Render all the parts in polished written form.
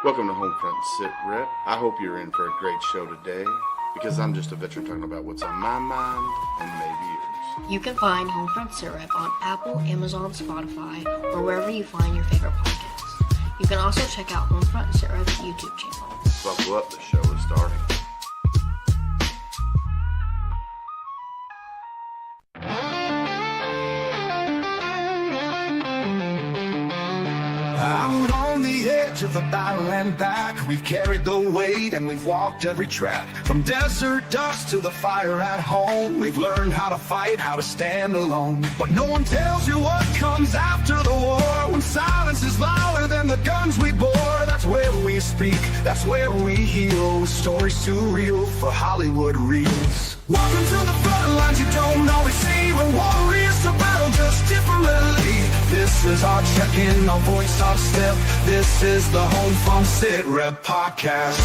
Welcome to HomeFront SitRep. I hope you're in for a great show today because I'm just a veteran talking about what's on my mind and maybe yours. You can find HomeFront SitRep on Apple, Amazon, Spotify, or wherever you find your favorite podcasts. You can also check out HomeFront SitRep's YouTube channel. Buckle up, the show is starting. Out on the edge of the battle and back, we've carried the weight and we've walked every track. From desert dust to the fire at home, we've learned how to fight, how to stand alone. But no one tells you what comes after the war. When silence is louder than the guns we bore, that's where we speak, that's where we heal. Stories too real for Hollywood reels. Welcome to the front lines you don't always see. We're warriors to battle just differently. This is our check-in, our voice, our step. This is the HomeFront SitRep podcast.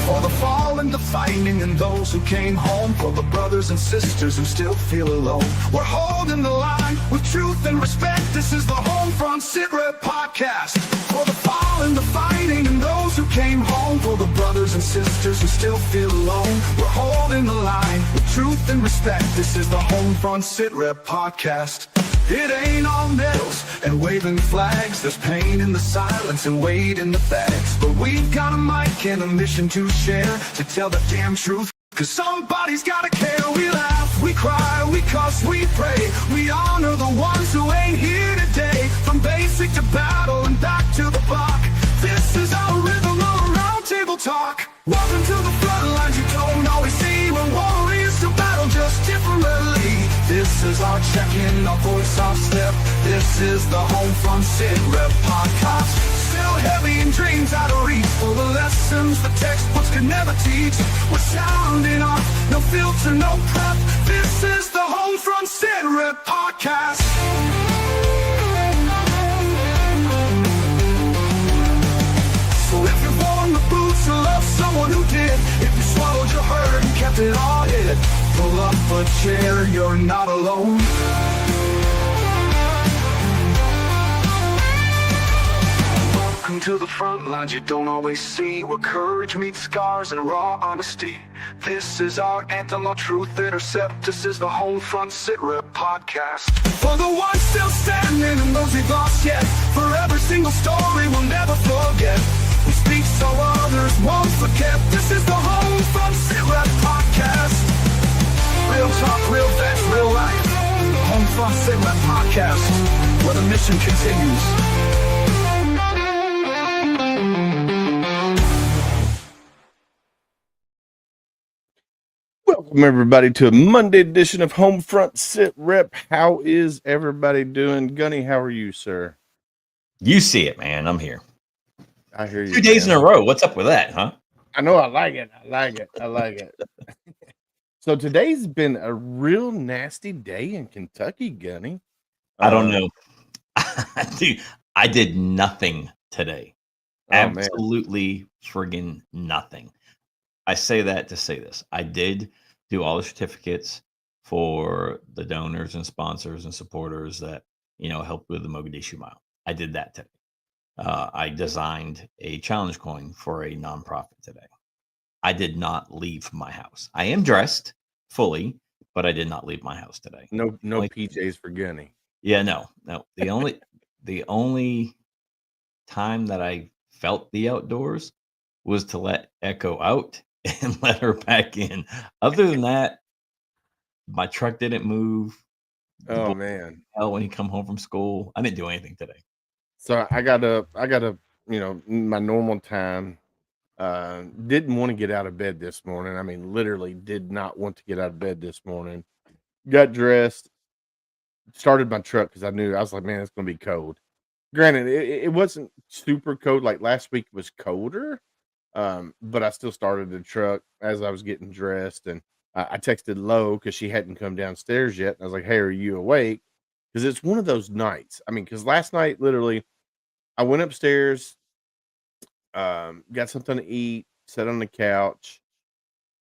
For the fallen, the fighting, and those who came home. For the brothers and sisters who still feel alone. We're holding the line with truth and respect. This is the HomeFront SitRep podcast. For the fallen, the fighting, and those who came home. For the brothers and sisters who still feel alone. We're holding the line with truth and respect. This is the HomeFront SitRep podcast. It ain't all medals and waving flags. There's pain in the silence and weight in the facts. But we've got a mic and a mission to share, to tell the damn truth, cause somebody's gotta care. We laugh, we cry, we cuss, we pray. We honor the ones who ain't here today. From basic to battle and back to the block. This is our rhythm, our round table talk. Welcome to the front lines you don't always see. We're warriors to battle just differently. This is our check-in, our voice, our step. This is the HomeFront SitRep podcast. Still heavy in dreams out of reach, for the lessons the textbooks could never teach. We're sounding off, no filter, no prep. This is the HomeFront SitRep podcast. So if you've worn the boots or love someone who did, if you swallowed your hurt and kept it all hid, pull up a chair, you're not alone. Welcome to the front lines you don't always see, where courage meets scars and raw honesty. This is our anthem, our truth intercept. This is the HomeFront SitRep podcast. For the ones still standing and those we've lost yet, for every single story we'll never forget. We speak so others won't forget. This is the HomeFront SitRep podcast. Real talk, real facts, real life. HomeFront SitRep podcast, where the mission continues. Welcome everybody to a Monday edition of HomeFront SitRep. How is everybody doing? Gunny, how are you, sir? You see it, man. I'm here. I hear you. 2 days in a row. What's up with that, huh? I know. I like it. I like it. So today's been a real nasty day in Kentucky, Gunny. I don't know. Dude, I did nothing today. Absolutely friggin' nothing. I say that to say this. I did do all the certificates for the donors and sponsors and supporters that, helped with the Mogadishu Mile. I did that today. I designed a challenge coin for a nonprofit today. I did not leave my house. I am dressed fully, but I did not leave my house today. No PJs for Gunny. Yeah, no. The only time that I felt the outdoors was to let Echo out and let her back in. Other than that, my truck didn't move. Oh man. Hell, when he come home from school, I didn't do anything today. So I got a my normal time. Didn't want to get out of bed this morning. I mean, literally did not want to get out of bed this morning. Got dressed, started my truck because I was like, man, it's gonna be cold. Granted, it wasn't super cold. Like last week was colder. But I still started the truck as I was getting dressed, and I texted Lo because she hadn't come downstairs yet. And I was like, hey, are you awake? Because it's one of those nights. I mean, because last night, literally, I went upstairs, got something to eat, sat on the couch,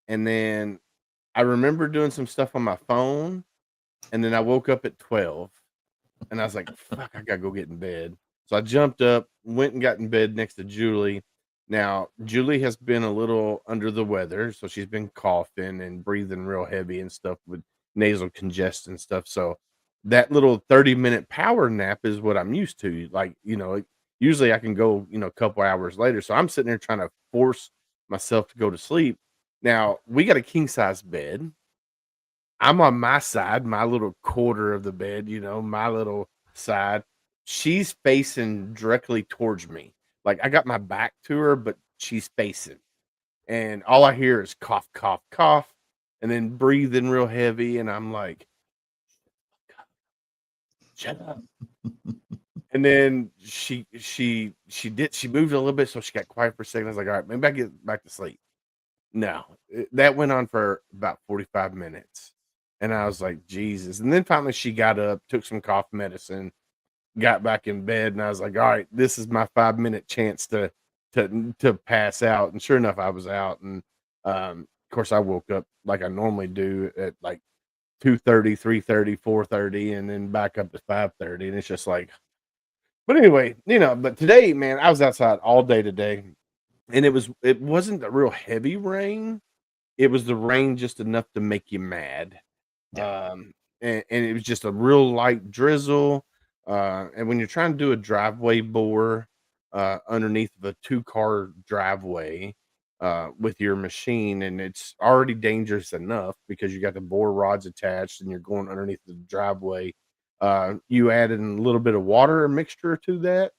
and then I remember doing some stuff on my phone, and then I woke up at 12, And I was like, fuck, I gotta go get in bed. So I jumped up, went and got in bed next to Julie. Now, Julie has been a little under the weather, so she's been coughing and breathing real heavy and stuff with nasal congestion and stuff. So that little 30-minute power nap is what I'm used to. Like, usually I can go, a couple hours later. So I'm sitting there trying to force myself to go to sleep. Now, we got a king size bed. I'm on my side, my little quarter of the bed, my little side. She's facing directly towards me. Like I got my back to her, but she's facing. And all I hear is cough, cough, cough, and then breathing real heavy. And I'm like, shut up. And then she moved a little bit, so she got quiet for a second. I was like, all right, maybe I get back to sleep. No, that went on for about 45 minutes. And I was like, Jesus. And then finally she got up, took some cough medicine, got back in bed, and I was like, all right, this is my 5-minute chance to pass out. And sure enough, I was out. And of course I woke up like I normally do at like 2:30, 3:30, 4:30, and then back up to 5:30. And it's just like, but anyway, but today, man, I was outside all day today, and it wasn't a real heavy rain. It was the rain just enough to make you mad. Yeah. And it was just a real light drizzle. And when you're trying to do a driveway bore underneath of a 2-car driveway with your machine, and it's already dangerous enough because you got the bore rods attached and you're going underneath the driveway. You add in a little bit of water mixture to that.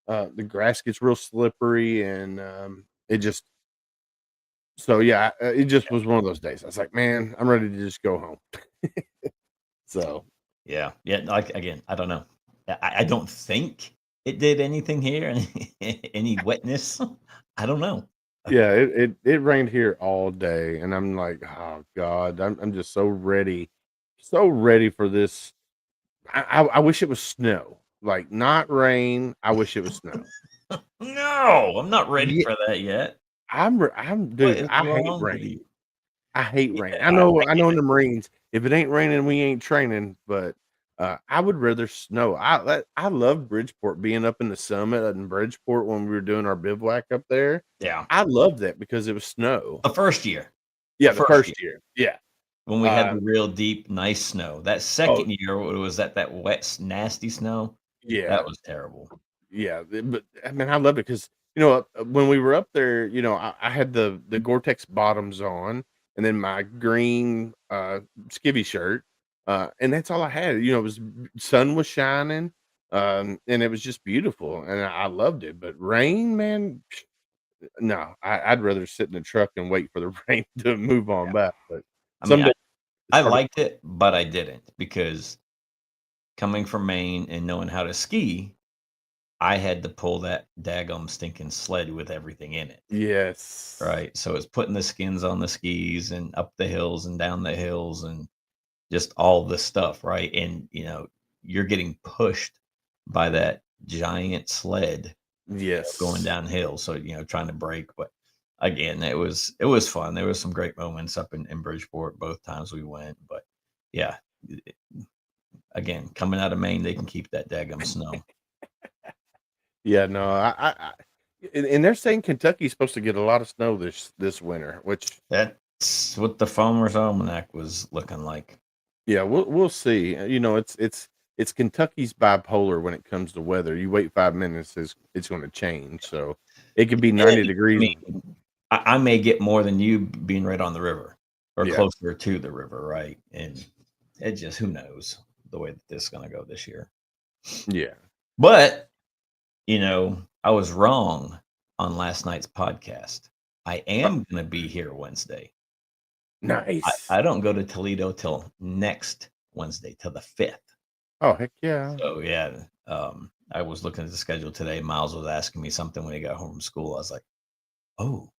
The grass gets real slippery, and it just so yeah, it just was one of those days. I was like, man, I'm ready to just go home. So Yeah. Like again, I don't know. I don't think it did anything here. Any wetness? I don't know. yeah, it rained here all day, and I'm like, oh God, I'm just so ready for this. I wish it was snow, like not rain. I wish it was snow. No, I'm not ready Yeah, for that yet. I'm What dude. is I hate wrong with rain. you? I hate Yeah, rain. I I get know in it. the Marines, if it ain't raining, we ain't training. But I would rather snow. I love Bridgeport, being up in the summit in Bridgeport when we were doing our bivouac up there. Yeah. I loved that because it was snow. The first year. Yeah, The the first year. first year. Yeah. When we had the Um, real deep, nice snow. That oh second year, it was that wet, nasty snow. That yeah. was terrible. Yeah, but I mean, I loved it because when we were up there, I had the Gore-Tex bottoms on, and then my green skivvy shirt, and that's all I had. It was sun was shining, and it was just beautiful, and I loved it. But rain, man, no, I'd rather sit in the truck and wait for the rain to move on Yeah. back. But I mean, someday it's I part of liked it, but I didn't because coming from Maine and knowing how to ski, I had to pull that daggum stinking sled with everything in it. yes, Right. So it's putting the skins on the skis and up the hills and down the hills and just all this stuff. Right. And, you're getting pushed by that giant sled going yes. downhill. So, trying to brake. But again, it was fun. There was some great moments up in Bridgeport both times we went. But yeah, again, coming out of Maine, they can keep that daggum snow. Yeah, no, and they're saying Kentucky's supposed to get a lot of snow this winter, which That's what the Farmer's Almanac was looking like. yeah, we'll see. It's Kentucky's bipolar when it comes to weather. You wait 5 minutes, it's going to change. So it could be 90 I degrees. mean, I may get more than you being right on the river or Yeah, closer to the river, right? And it just, who knows the way that this is going to go this year. yeah. But, I was wrong on last night's podcast. I Uh, am going to be here Wednesday. nice. I don't go to Toledo till next Wednesday, till the 5th. Oh heck yeah. So, yeah, I was looking at the schedule today. Miles was asking me something when he got home from school. I was like, oh,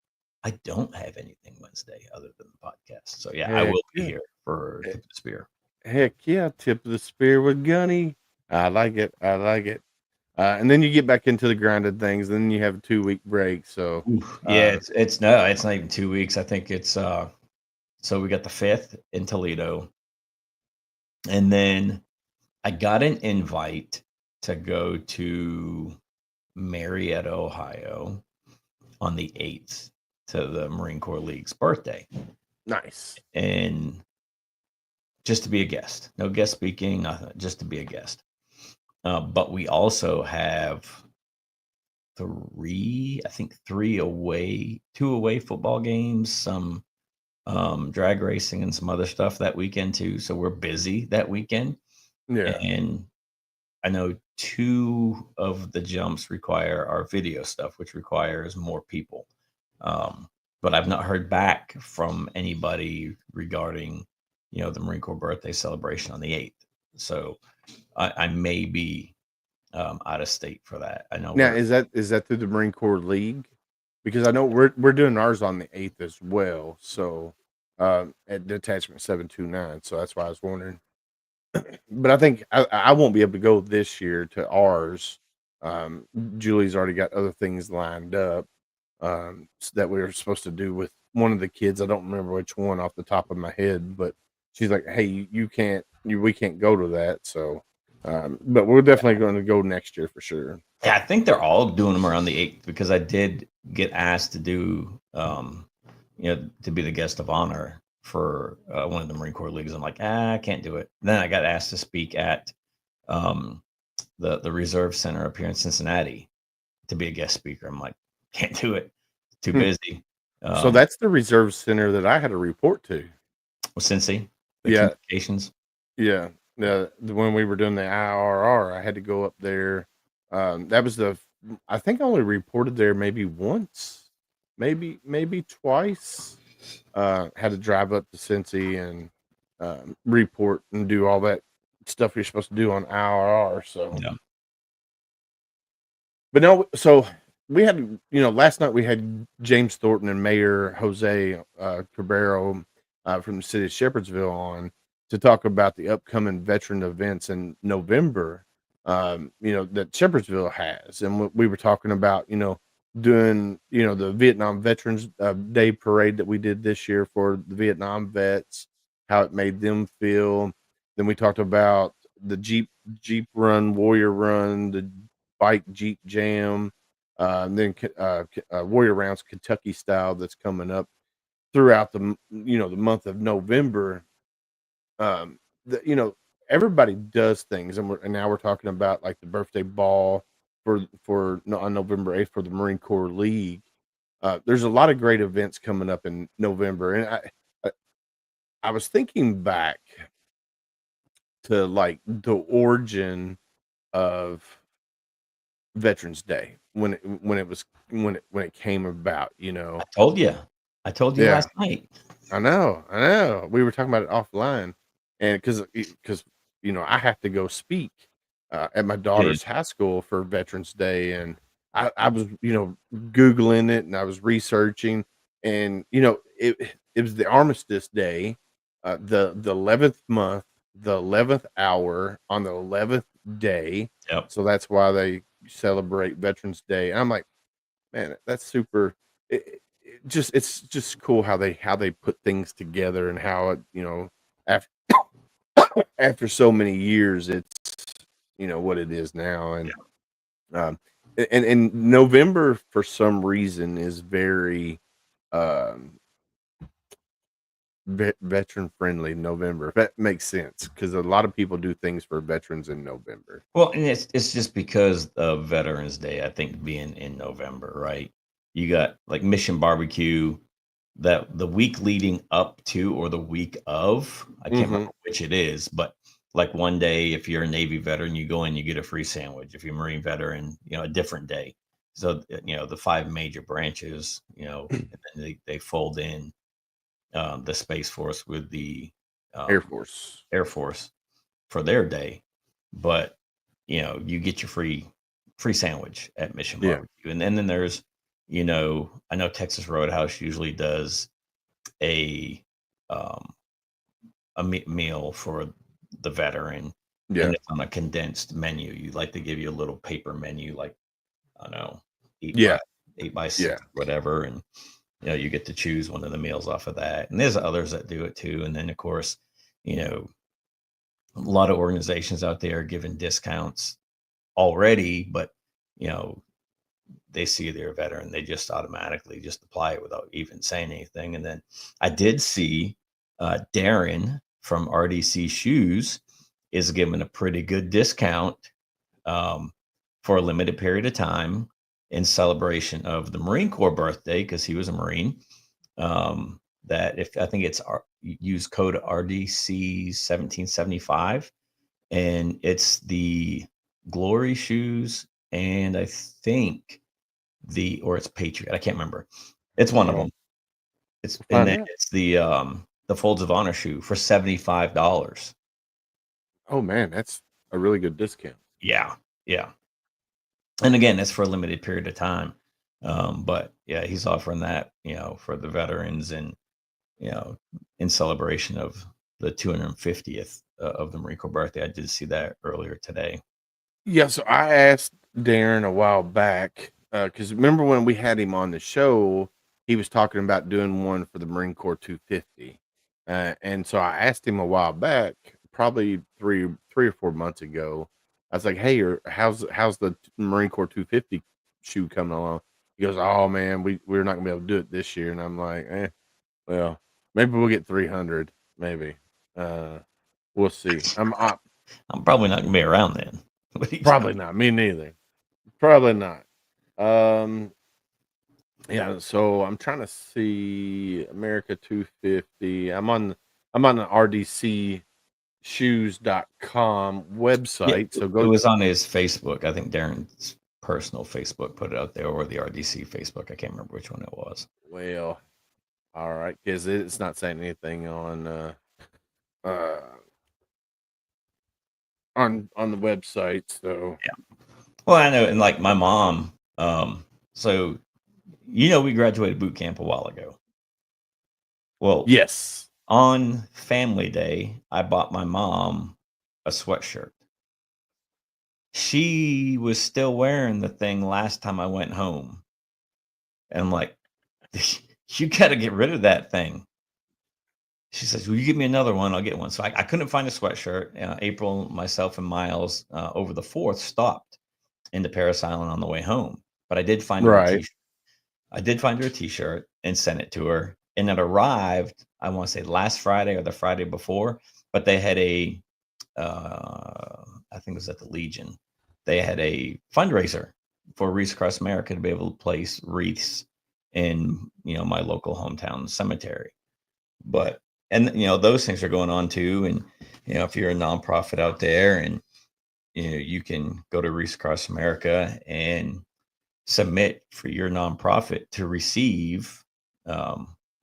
I don't have anything Wednesday other than the podcast. So, yeah, I Heck will be yeah. here for He- Tip of the Spear. Heck yeah. Tip of the spear with Gunny. I like it. I like it. And then you get back into the grinded things. Then you have a 2-week break. So Yeah, it's not even 2 weeks. I think it's so we got the 5th in Toledo, and then I got an invite to go to Marietta, Ohio on the 8th to the Marine Corps League's birthday. Nice. And just to be a guest, no guest speaking, nothing, just to be a guest. But we also have three away, 2 away football games, some drag racing and some other stuff that weekend too. So we're busy that weekend. Yeah. And I know 2 of the jumps require our video stuff, which requires more people. But I've not heard back from anybody regarding, the Marine Corps birthday celebration on the 8th. So I may be out of state for that. I know Now, is that through the Marine Corps League? Because I know we're doing ours on the 8th as well. So at Detachment 729. So that's why I was wondering. But I think I won't be able to go this year to ours. Julie's already got other things lined up that we were supposed to do with one of the kids. I don't remember which one off the top of my head, but she's like, "Hey, we can't go to that." So, but we're definitely going to go next year for sure. Yeah, I think they're all doing them around the 8th because I did get asked to do, to be the guest of honor for one of the Marine Corps leagues. I'm like, I can't do it. Then I got asked to speak at the Reserve Center up here in Cincinnati to be a guest speaker. I'm like, can't do it. Too busy. So that's the Reserve Center that I had to report to. Cincy, Yeah. Communications. Yeah. When we were doing the IRR, I had to go up there. That was I think I only reported there maybe once, maybe twice. Had to drive up to Cincy and report and do all that stuff you're supposed to do on IRR. So, Yeah. but no, so we had, last night we had James Thornton and Mayor Jose Cabrero from the city of Shepherdsville on to talk about the upcoming veteran events in November, that Shepherdsville has. And we were talking about, doing, the Vietnam Veterans Day parade that we did this year for the Vietnam vets, how it made them feel. Then we talked about the Jeep run, Warrior run, the bike Jeep jam, then Warrior Rounds Kentucky style that's coming up throughout the month of November. um Everybody does things, and now we're talking about like the birthday ball on November 8th for the Marine Corps League. There's a lot of great events coming up in November, and I was thinking back to like the origin of Veterans Day when it came about. I told you Yeah. last night. I know. We were talking about it offline, and because I have to go speak at my daughter's high school for Veterans Day, and I was Googling it and I was researching, and it was the Armistice Day, the 11th month, the 11th hour on the 11th day. Yep. So that's why they celebrate Veterans Day. And I'm like, man, that's super. It's just cool how they put things together, and how it after after so many years it's what it is now. And and November for some reason is very veteran friendly. November, if that makes sense, because a lot of people do things for veterans in November. Well, and it's just because of Veterans Day, I think, being in November, right? You got like Mission Barbecue, that the week leading up to or the week of, I can't remember which it is, but like one day, if you're a Navy veteran, you go in, you get a free sandwich. If you're a Marine veteran, a different day. So, the 5 major branches, and then they fold in the Space Force with the Air Force for their day. But, you get your free sandwich at Mission Barbecue. And then there's, I know Texas Roadhouse usually does a meal for the veteran. Yeah. And it's on a condensed menu. You like to give you a little paper menu, like, I don't know, 8 by 6, whatever. And, you get to choose one of the meals off of that. And there's others that do it too. And then, of course, a lot of organizations out there are giving discounts already, but they see they're a veteran, they just automatically just apply it without even saying anything. And then I did see Darren from RDC Shoes is giving a pretty good discount for a limited period of time in celebration of the Marine Corps birthday, because he was a Marine. That if I think it's use code RDC 1775, and it's the Glory shoes, and I think or it's Patriot. I can't remember. It's one of them. And then it's the Folds of Honor shoe for $75. Oh man, that's a really good discount. Yeah. And again, it's for a limited period of time. But yeah, he's offering that, for the veterans, and in celebration of the 250th of the Marine Corps birthday. I did see that earlier today. Yeah, so I asked Darren a while back, because remember when we had him on the show, he was talking about doing one for the Marine Corps 250. And so I asked him a while back, probably three or 4 months ago. I was like, "Hey, how's the Marine Corps 250 shoe coming along?" He goes, "Oh man, we're not gonna be able to do it this year." And I'm like, well, maybe we'll get 300, maybe. We'll see. I'm probably not gonna be around then. Probably not. Me neither. Probably not. Yeah, so I'm trying to see America 250. I'm on the rdcshoes.com website. So go. It was on his Facebook. I think Darren's personal Facebook put it out there, or the RDC Facebook. I can't remember which one it was. Well, all right, because it's not saying anything on the website. So yeah. Well, I know, and like my mom, so we graduated boot camp a while ago. Well, yes, on Family Day, I bought my mom a sweatshirt. She was still wearing the thing last time I went home. And I'm like, you got to get rid of that thing. She says, "Will you give me another one? I'll get one." So I couldn't find a sweatshirt. April, myself, and Miles over the 4th stopped into Paris Island on the way home. But I did find her a t-shirt. I did find her a t-shirt and sent it to her. And it arrived, I want to say last Friday or the Friday before. But they had I think it was at the Legion. They had a fundraiser for Wreaths Across America to be able to place wreaths in, my local hometown cemetery. But, and, those things are going on too. And, if you're a nonprofit out there, and, you can go to Wreaths Across America and submit for your nonprofit to receive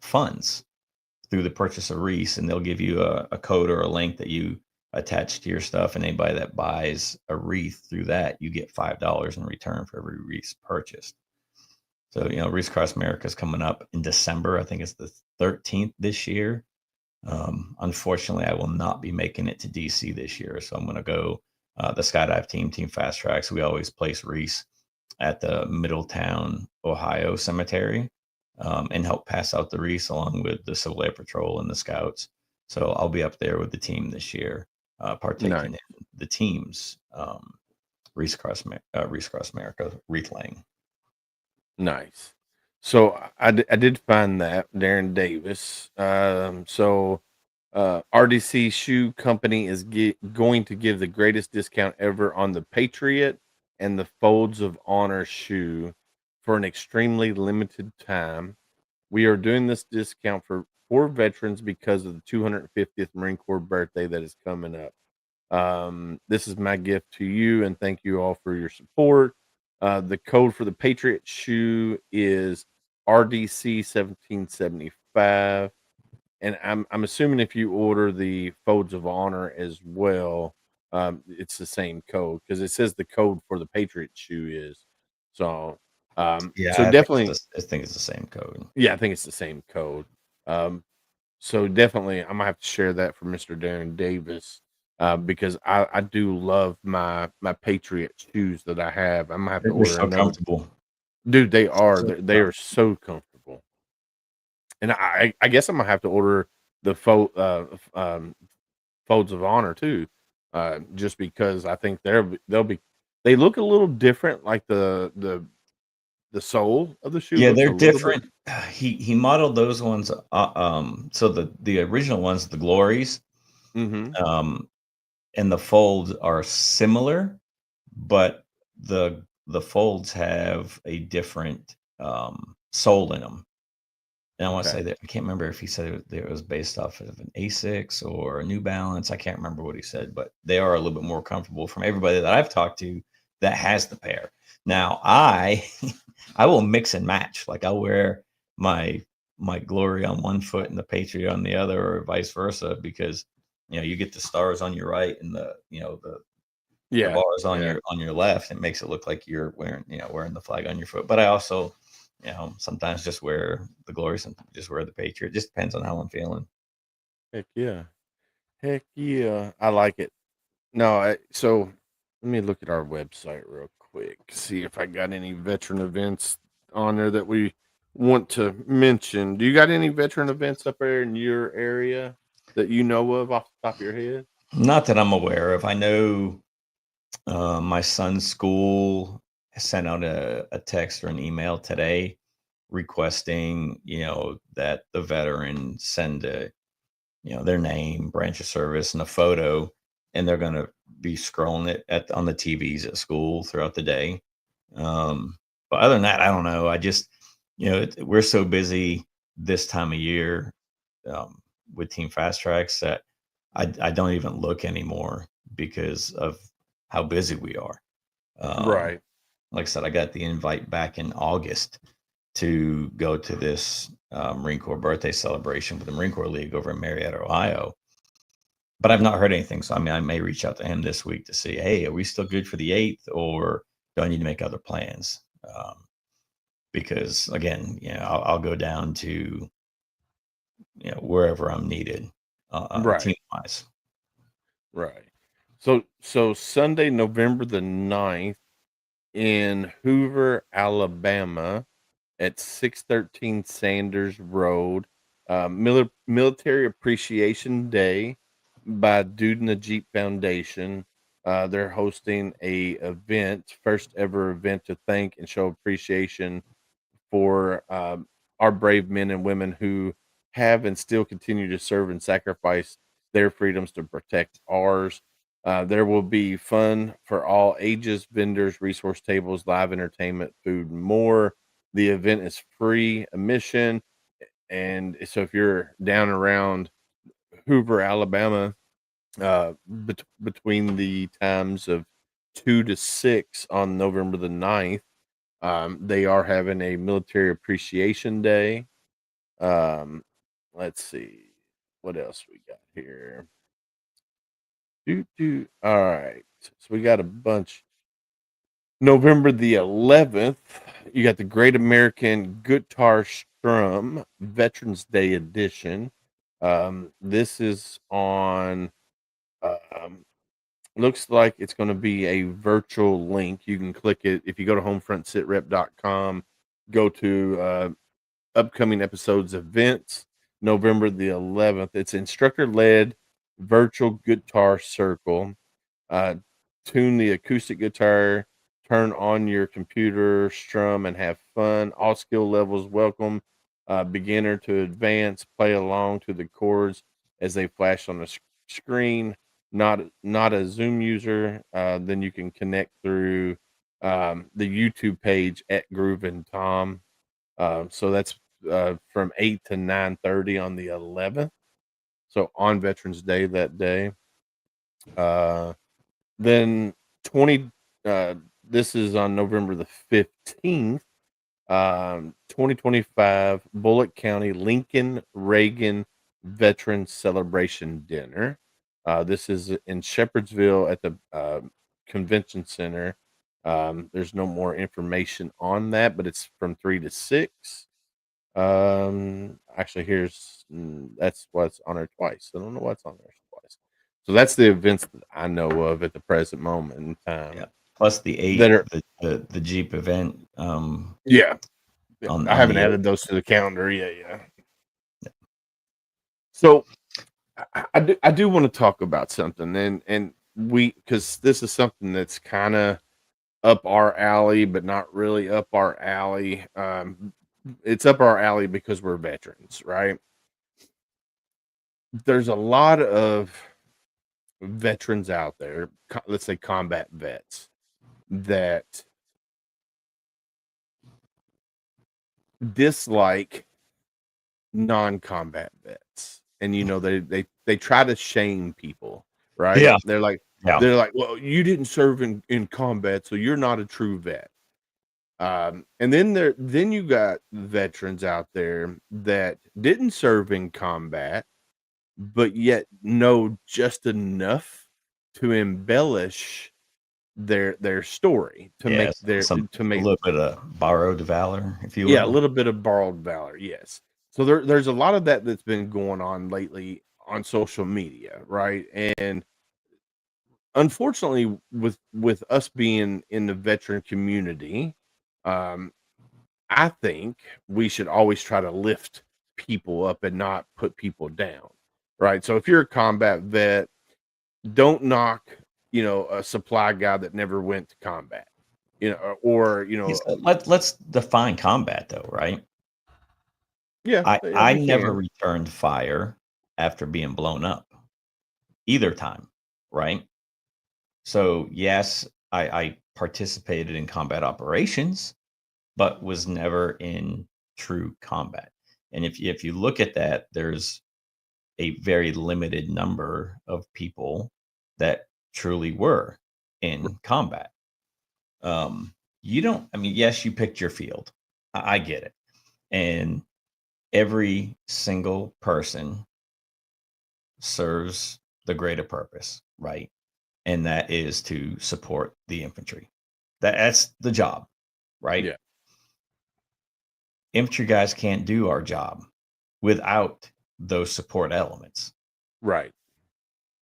funds through the purchase of wreaths, and they'll give you a code or a link that you attach to your stuff, and anybody that buys a wreath through that, you get $5 in return for every wreath purchased. So Wreaths Across America is coming up in December. I think it's the 13th this year. Unfortunately, I will not be making it to DC this year, so I'm going to go the skydive team Fast Tracks. We always place wreaths at the Middletown, Ohio cemetery, and help pass out the wreaths along with the Civil Air Patrol and the Scouts. So I'll be up there with the team this year, partaking in the team's Wreaths Across America wreath laying. Nice. So I did find that Darren Davis. So RDC Shoe Company is going to give the greatest discount ever on the Patriot and the Folds of Honor shoe for an extremely limited time. We are doing this discount for veterans because of the 250th Marine Corps birthday that is coming up. This is my gift to you, and thank you all for your support. The code for the Patriot shoe is RDC 1775. And I'm assuming if you order the Folds of Honor as well, it's the same code, because it says the code for the Patriot shoe is. So so definitely, I think it's the same code. Yeah, I think it's the same code. So definitely, I'm gonna have to share that for Mr. Darren Davis, because I do love my Patriot shoes that I have. I'm gonna have to order so comfortable. Dude, they are. They are so comfortable. And I guess I'm gonna have to order the Folds of Honor too, just because I think they look a little different, like the sole of the shoe Yeah, looks a they're little bit. different. He modeled those ones. So the original ones, the Glories, Mhm. um, and the folds are similar, but the folds have a different sole in them. And I want to say Okay. that I can't remember if he said it was based off of an Asics or a New Balance. I can't remember what he said, but they are a little bit more comfortable from everybody that I've talked to that has the pair. Now I will mix and match. Like I'll wear my Glory on one foot and the Patriot on the other, or vice versa, because you get the stars on your right and the Yeah. bars on Yeah. your left. It makes it look like you're wearing the flag on your foot. But I also sometimes just wear the Glory, sometimes just wear the Patriot. It just depends on how I'm feeling. Heck yeah. Heck yeah. I like it. No, so let me look at our website real quick, see if I got any veteran events on there that we want to mention. Do you got any veteran events up there in your area that you know of off the top of your head? Not that I'm aware of. I know my son's school sent out a text or an email today requesting, that the veteran send their name, branch of service, and a photo, and they're going to be scrolling it on the TVs at school throughout the day. But other than that, I don't know. I just, we're so busy this time of year with Team Fast Tracks that I don't even look anymore because of how busy we are. Um, Right. like I said, I got the invite back in August to go to this Marine Corps birthday celebration with the Marine Corps League over in Marietta, Ohio. But I've not heard anything. So, I mean, I may reach out to him this week to see, hey, are we still good for the 8th, or do I need to make other plans? Because, again, I'll go down to, wherever I'm needed Right. team-wise. Right. So Sunday, November the 9th in Hoover, Alabama at 613 Sanders Road, Military Appreciation Day by Dude in the Jeep Foundation. They're hosting a event, first ever event to thank and show appreciation for our brave men and women who have and still continue to serve and sacrifice their freedoms to protect ours. There will be fun for all ages, vendors, resource tables, live entertainment, food, and more. The event is free admission. And so if you're down around Hoover, Alabama, between the times of 2 to 6 on November the 9th, they are having a military appreciation day. Um, let's see what else we got here. All right. So we got a bunch. November the 11th, you got the Great American Guitar Strum Veterans Day edition. This is on, um, looks like it's going to be a virtual link. You can click it if you go to homefrontsitrep.com, go to upcoming episodes events, November the 11th. It's instructor led virtual guitar circle. Uh, Tune the acoustic guitar, turn on your computer, strum, and have fun. All skill levels welcome. Beginner to advanced, play along to the chords as they flash on the screen. Not a Zoom user, then you can connect through the YouTube page at Groove and Tom. So that's from 8 to 9:30 on the 11th. So on Veterans Day that day. Uh, then 20 this is on November the 15th. 2025 Bullock County Lincoln Reagan Veterans Celebration Dinner. This is in Shepherdsville at the convention center. There's no more information on that, but it's from 3 to 6. Actually, that's what's on there twice. I don't know what's on there twice. So that's the events that I know of at the present moment in Yeah. time Plus the that 8th, are, the Jeep event yeah. I on haven't the added 8th. those to the calendar yet. Yeah. So I do want to talk about something, and because this is something that's kind of up our alley, but not really up our alley. It's up our alley because we're veterans, right? There's a lot of veterans out there, let's say combat vets, that dislike non-combat vets, and they try to shame people, right? Yeah. Yeah. They're like, well, you didn't serve in combat, so you're not a true vet. And then you got veterans out there that didn't serve in combat, but yet know just enough to embellish their story to make Yes. their to A make little bit of borrowed valor, if you yeah, a will. little bit of borrowed valor, yes. So there's a lot of that's been going on lately on social media, right? And unfortunately, with us being in the veteran community, um, I think we should always try to lift people up and not put people down, right? So if you're a combat vet, don't knock, a supply guy that never went to combat, or Yes, let's define combat though, right? yeah, yeah, I we never can, returned fire after being blown up either time, right? So yes, I participated in combat operations, but was never in true combat. And if you look at that, there's a very limited number of people that truly were in combat. You don't, I mean, yes, you picked your field. I get it. And every single person serves the greater purpose, right? And that is to support the infantry. That's the job, right? yeah, Infantry guys can't do our job without those support elements. right,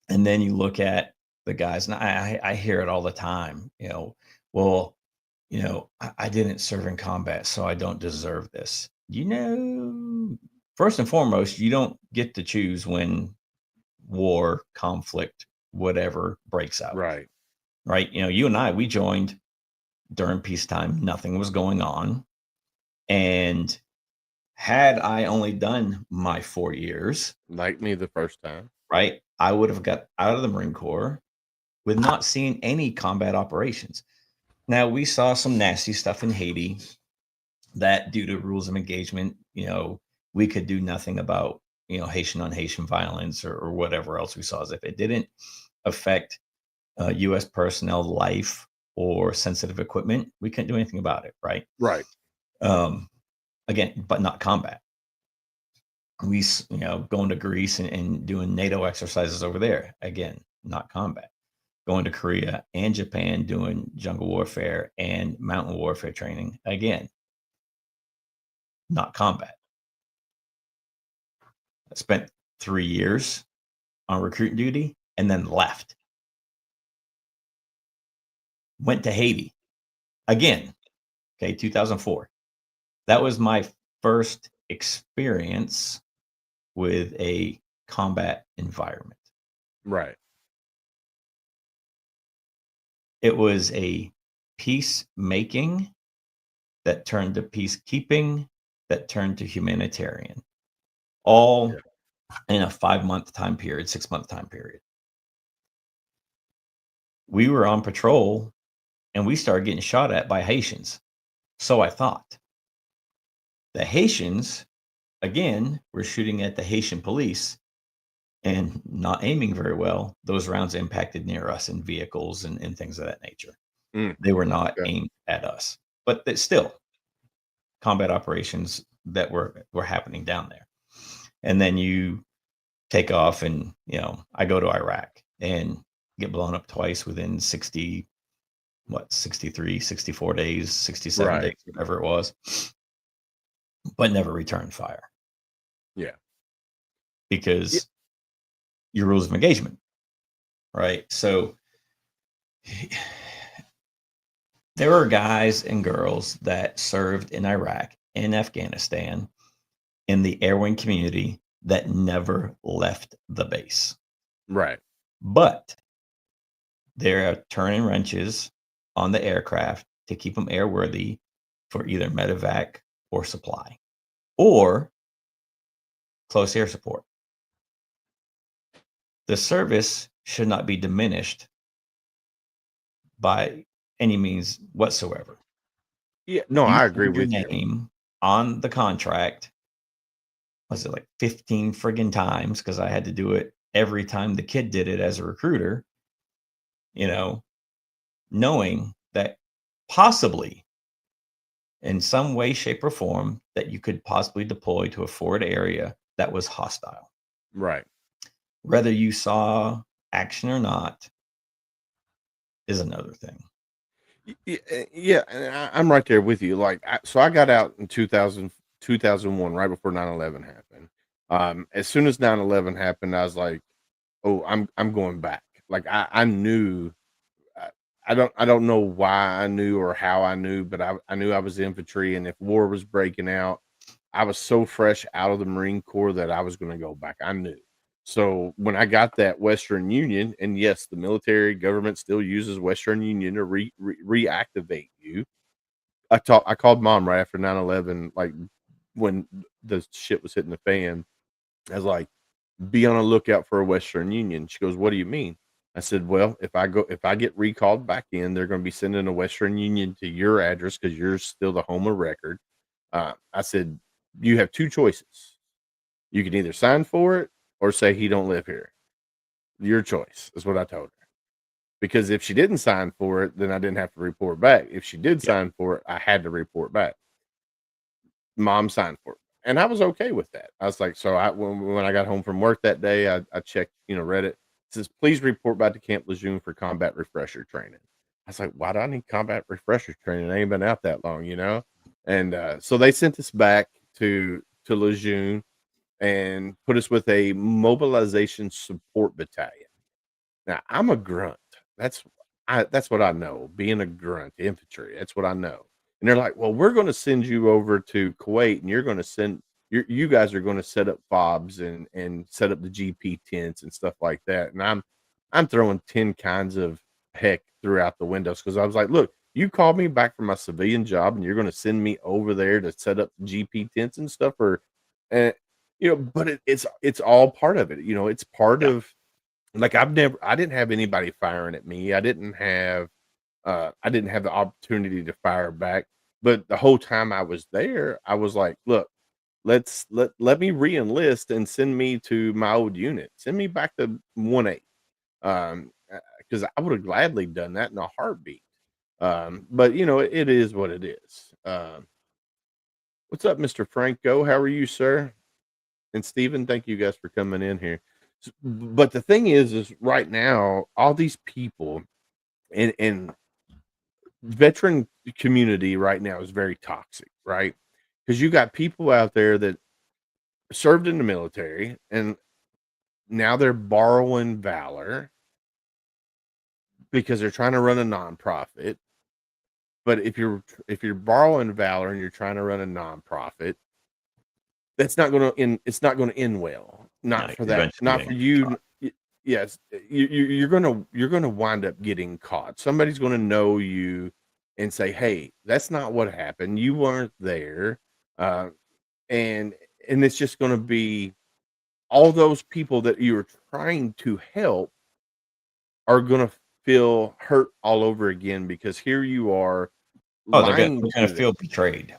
And then you look at the guys, and I hear it all the time, well, I didn't serve in combat, so I don't deserve this. First and foremost, you don't get to choose when war, conflict, whatever breaks out, right, right? You and I, we joined during peacetime, nothing was going on. And had I only done my 4 years, like me the first time, right, I would have got out of the Marine Corps with not seeing any combat operations. Now, we saw some nasty stuff in Haiti that, due to rules of engagement, we could do nothing about, Haitian on Haitian violence or whatever else we saw. As if it didn't affect U.S. personnel life or sensitive equipment, we couldn't do anything about it, right? right, Again, but not combat. We, going to Greece and doing NATO exercises over there, again, not combat. Going to Korea and Japan, doing jungle warfare and mountain warfare training, again, not combat. I spent 3 years on recruiting duty and then left. Went to Haiti again, okay, 2004. That was my first experience with a combat environment. right, It was a peacemaking that turned to peacekeeping that turned to humanitarian, all in a 5-month time period, 6-month time period. We were on patrol and we started getting shot at by Haitians. So I thought. The Haitians, again, were shooting at the Haitian police and not aiming very well. Those rounds impacted near us in vehicles and things of that nature. mm, They were not okay, aimed at us, but still combat operations that were happening down there. And then you take off and, I go to Iraq and get blown up twice within 63, 64 days, 67 right, days, whatever it was, but never returned fire yeah, yeah, because your rules of engagement, right? So there are guys and girls that served in Iraq and Afghanistan in the air wing community that never left the base. right, But They're turning wrenches on the aircraft to keep them airworthy for either medevac or supply or close air support. The service should not be diminished by any means whatsoever. Yeah, no, You I agree signed your with you. name on the contract, was it like 15 friggin' times? Because I had to do it every time the kid did it as a recruiter, knowing that possibly in some way, shape, or form that you could possibly deploy to a forward area that was hostile. Right. Whether you saw action or not is another thing. Yeah, and I'm right there with you. Like, so I got out in 2001, right before 9/11 happened. As soon as 9/11 happened, I was like, "Oh, I'm going back." Like, I knew. I, I don't know why I knew or how I knew, but I knew I was infantry, and if war was breaking out, I was so fresh out of the Marine Corps that I was going to go back. I knew. So when I got that Western Union, and yes, the military government still uses Western Union to reactivate you. I called mom right after 9/11, like when the shit was hitting the fan. I was like, be on a lookout for a Western Union. She goes, what do you mean? I said, well, if I get recalled back in, they're going to be sending a Western Union to your address because you're still the home of record. I said, you have two choices. You can either sign for it or say he don't live here. Your choice is what I told her. Because if she didn't sign for it, then I didn't have to report back. If she did sign for it, I had to report back. Mom signed for it. And I was okay with that. I was like, so when I got home from work that day, I checked, Reddit. It says, please report back to Camp Lejeune for combat refresher training. I was like, why do I need combat refresher training? I ain't been out that long, And so they sent us back to Lejeune and put us with a mobilization support battalion. Now I'm a grunt. That's what I know. Being a grunt, infantry. That's what I know. And they're like, well, we're going to send you over to Kuwait, and you're going to you guys are going to set up fobs and set up the GP tents and stuff like that. And I'm throwing 10 kinds of heck throughout the windows because I was like, look, you called me back from my civilian job, and you're going to send me over there to set up GP tents and stuff, and but it's all part of it. It's part Yeah. of, like, I didn't have anybody firing at me. I didn't have the opportunity to fire back. But the whole time I was there, I was like, look, let me re-enlist and send me to my old unit. Send me back to 1-8. Because I would have gladly done that in a heartbeat. But it is what it is. What's up, Mr. Franco? How are you, sir? And Steven, thank you guys for coming in here. But the thing is right now, all these people and veteran community right now is very toxic, right? Because you got people out there that served in the military and now they're borrowing valor because they're trying to run a nonprofit. But if you're borrowing valor and you're trying to run a nonprofit, that's not going to end. It's not going to end well. Not No, for that. eventually Not gonna for get you. caught. Yes, you're gonna wind up getting caught. Somebody's going to know you and say, "Hey, that's not what happened. You weren't there," uh, and it's just going to be all those people that you were trying to help are going to feel hurt all over again because here you are Oh, they're gonna lying they're gonna to them. feel betrayed.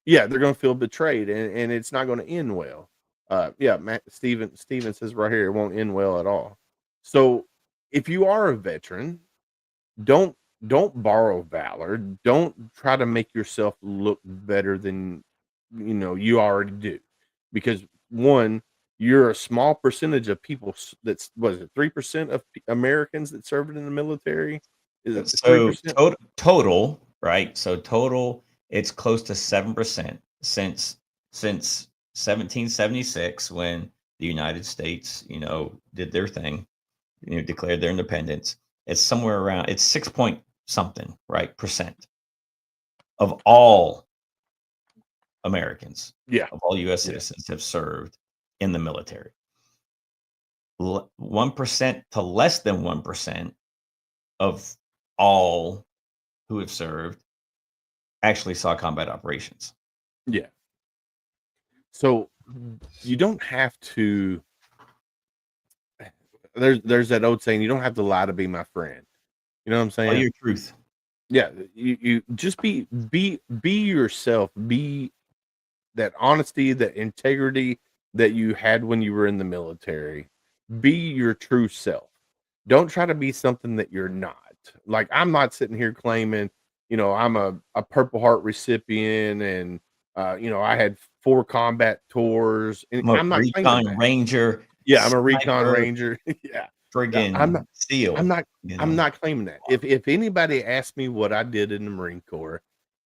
Yeah, they're gonna feel betrayed, and it's not gonna end well. Yeah, Matt Steven says right here, it won't end well at all. So, if you are a veteran, don't don't borrow valor. Don't try to make yourself look better than you already do, because one, you're a small percentage of people. That's was it 3% of Americans that served in the military? Is it three So percent? total, right? So total, it's close to 7% since 1776 when the United States, did their thing, declared their independence. It's somewhere around it's 6 point something, right, percent of all Americans, Yeah, of all US yeah, citizens have served in the military. 1% to less than 1% of all who have served actually saw combat operations. Yeah. So you don't have to. There's that old saying, you don't have to lie to be my friend. You know what I'm Tell saying? your truth. Yeah, you just be yourself. Be that honesty, that integrity that you had when you were in the military. Be your true self. Don't try to be something that you're not. Like, I'm not sitting here claiming, I'm a Purple Heart recipient and I had 4 combat tours, and I'm a I'm not claiming recon that. ranger, Yeah, I'm a recon sniper, ranger. Yeah. Yeah, friggin' I'm SEAL, not you I'm know. not claiming that. If anybody asked me what I did in the Marine Corps,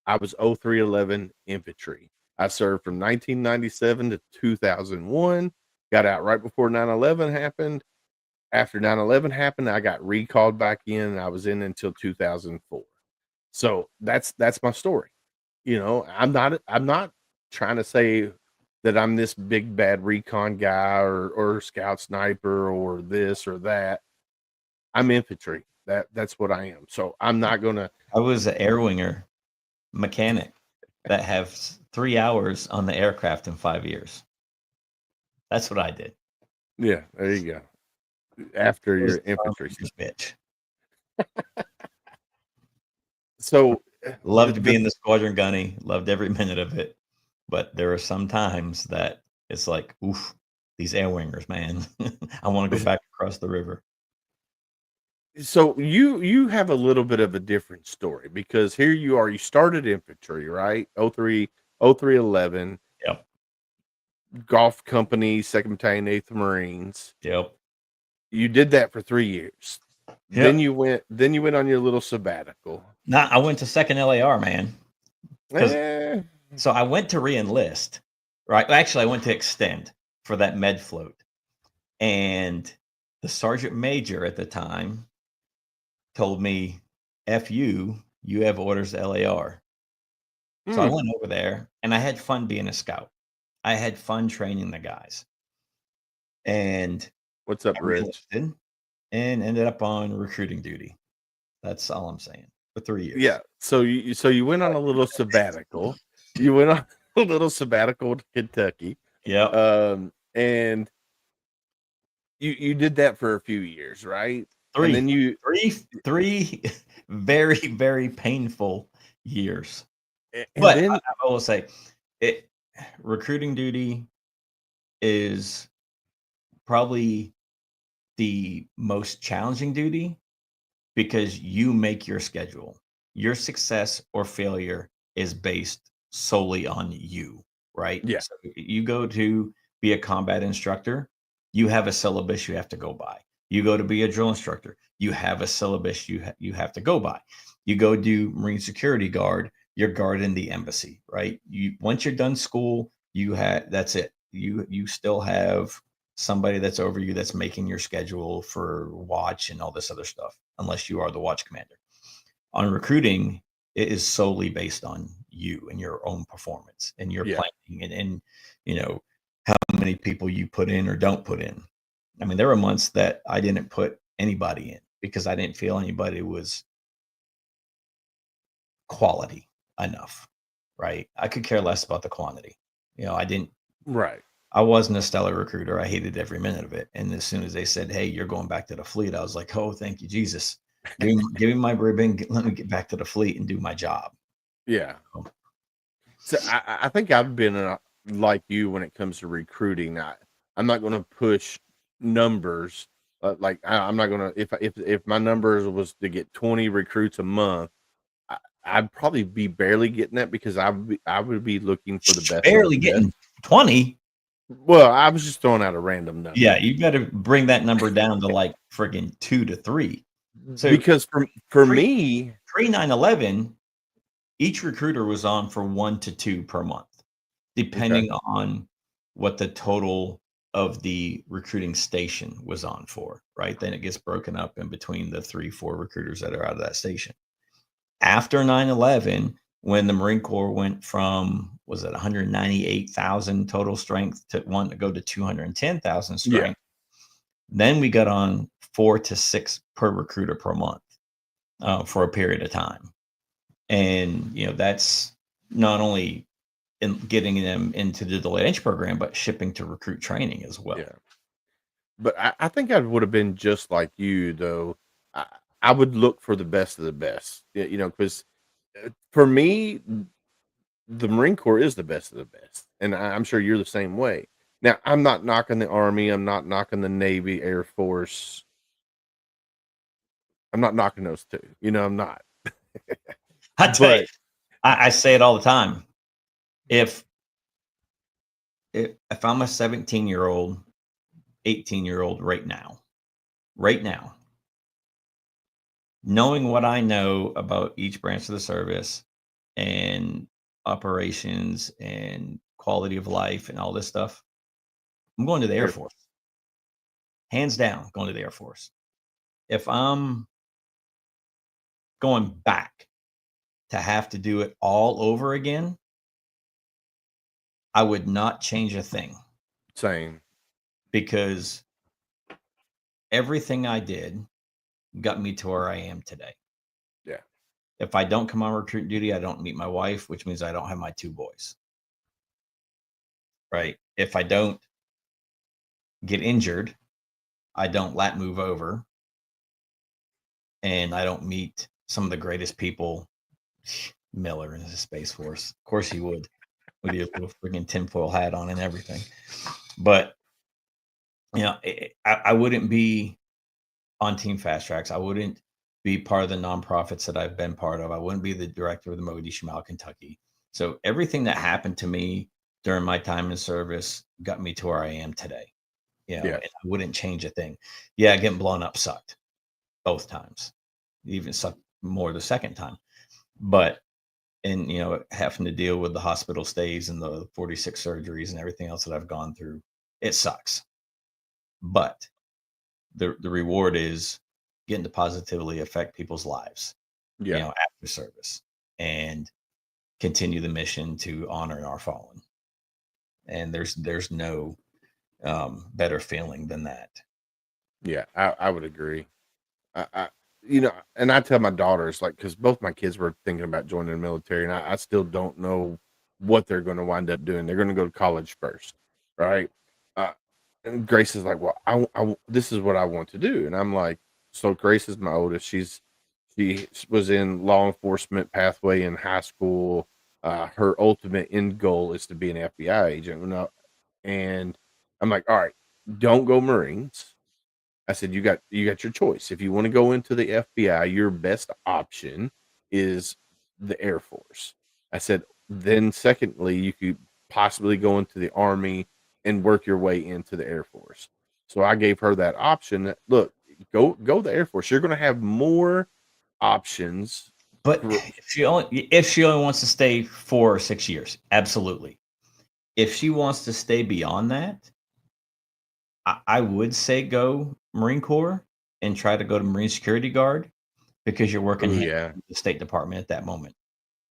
I was 0311 infantry. I served from 1997 to 2001, got out right before 9/11 happened. After 9/11 happened, I got recalled back in, and I was in until 2004. So that's my story. I'm not trying to say that I'm this big bad recon guy or scout sniper or this or that. I'm infantry. That's what I am. So I'm not gonna. I was an air winger mechanic that have 3 hours on the aircraft in 5 years. That's what I did. Yeah, there you go. After I was your the Army infantry Ranger stuff. bitch. So Loved being the squadron gunny, loved every minute of it. But there are some times that it's like, oof, these air wingers, man. I want to go back across the river. so you have a little bit of a different story, because here you are. You started infantry, right? 0311 Yep. Golf Company, 2nd Battalion, 8th Marines. Yep. You did that for 3 years. Yep. Then you went on your little sabbatical. I went to 2nd LAR, man. Because Eh, so I went to re-enlist, right? Actually, I went to extend for that med float. And the sergeant major at the time told me, F you have orders to LAR. So I went over there and I had fun being a scout. I had fun training the guys. And What's up, I Rich? re-enlisted and ended up on recruiting duty. That's all I'm saying. For 3 years. Yeah. So you went on a little sabbatical. You went on a little sabbatical to Kentucky. Yep. And you did that for a few years, right? And then Three very, very painful years. and But then I will say, it recruiting duty is probably the most challenging duty because you make your schedule. Your success or failure is based solely on you, right? yeah, So you go to be a combat instructor, you have a syllabus you have to go by. You go to be a drill instructor, you have a syllabus you have to go by. You go do Marine security guard, you're guarding the embassy, right? You once you're done school, that's it. You still have somebody that's over you that's making your schedule for watch and all this other stuff, unless you are the watch commander. On recruiting, it is solely based on you and your own performance and your yeah. planning and how many people you put in or don't put in. I mean, there were months that I didn't put anybody in because I didn't feel anybody was quality enough, right? I could care less about the quantity. Right. I wasn't a stellar recruiter. I hated every minute of it. And as soon as they said, "Hey, you're going back to the fleet," I was like, "Oh, thank you, Jesus. Give me my ribbon. Let me get back to the fleet and do my job." Yeah. Oh. So I think I've been like you when it comes to recruiting. I'm not going to push numbers. I'm not going to, if my numbers was to get 20 recruits a month, I'd probably be barely getting that, because I would be looking for the best of Barely the best. getting 20. Well, I was just throwing out a random number. Yeah, you got to bring that number down to like friggin' 2 to 3. So Because for me, pre 9/11, each recruiter was on for 1 to 2 per month, depending on what the total of the recruiting station was on for, right? Then it gets broken up in between the 3-4 recruiters that are out of that station. After 9/11, when the Marine Corps went from, was it 198,000 total strength to want to go to 210,000 strength, then we got on 4 to 6 per recruiter per month. for a period of time. And, that's not only in getting them into the delayed entry program, but shipping to recruit training as well. Yeah. But I think I would have been just like you, though. I, I would look for the best of the best, because for me, the Marine Corps is the best of the best, and I'm sure you're the same way. Now, I'm not knocking the Army. I'm not knocking the Navy, Air Force. I'm not knocking those two. I'm not. I tell you, But I say it all the time. If I'm a 17-year-old, 18-year-old right now, knowing what I know about each branch of the service and operations and quality of life and all this stuff, I'm going to the Air Force. Hands down, going to the Air Force. If I'm going back to have to do it all over again, I would not change a thing. same. Because everything I did got me to where I am today. Yeah. If I don't come on recruit duty, I don't meet my wife, which means I don't have my 2 boys. Right? If I don't get injured, I don't lat move over, and I don't meet some of the greatest people. Miller in his Space Force. Of course he would, with his little freaking tinfoil hat on and everything. But, I wouldn't be on Team Fast Tracks. I wouldn't be part of the nonprofits that I've been part of. I wouldn't be the director of the Mogadishu Mile, Kentucky. So everything that happened to me during my time in service got me to where I am today. And I wouldn't change a thing. Yeah, getting blown up sucked both times. It even sucked more the second time. But, and, having to deal with the hospital stays and the 46 surgeries and everything else that I've gone through, it sucks. But the reward is getting to positively affect people's lives, after service, and continue the mission to honor our fallen. And there's no better feeling than that. Yeah, I would agree. I and I tell my daughters, like, because both my kids were thinking about joining the military, and I still don't know what they're going to wind up doing. They're going to go to college first, right? And Grace is like, well, this is what I want to do, and I'm like, so Grace is my oldest. She was in law enforcement pathway in high school. Her ultimate end goal is to be an FBI agent, and I'm like, all right, don't go Marines. I said, you got your choice. If you want to go into the FBI, your best option is the Air Force. I said, then secondly, you could possibly go into the Army and work your way into the Air Force. So I gave her that option. Look, go the Air Force. You're going to have more options. But if she only wants to stay 4 or 6 years, absolutely. If she wants to stay beyond that, I would say go Marine Corps and try to go to Marine Security Guard, because you're working with the State Department at that moment.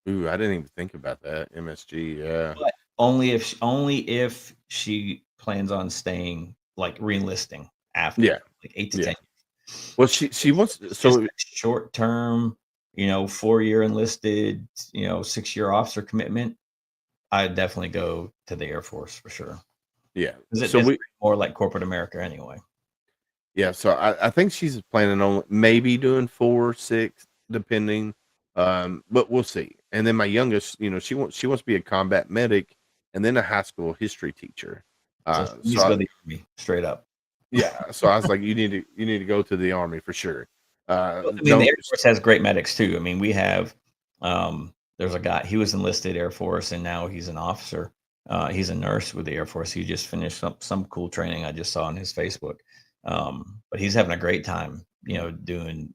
Ooh, I didn't even think about that. MSG, yeah. But only if she plans on staying, like re-enlisting after, like 8 to 10 years. Well, she wants short term, 4-year enlisted, 6-year officer commitment. I'd definitely go to the Air Force for sure. Yeah. It's more like corporate America anyway. Yeah, so I think she's planning on maybe doing 4 or 6, depending. But we'll see. And then my youngest, she wants to be a combat medic and then a high school history teacher. So she's go to the Army straight up. Yeah. So I was like, you need to go to the Army for sure. The Air Force has great medics too. I mean, we have there's a guy, he was enlisted Air Force and now he's an officer. He's a nurse with the Air Force. He just finished some cool training I just saw on his Facebook. But he's having a great time, doing,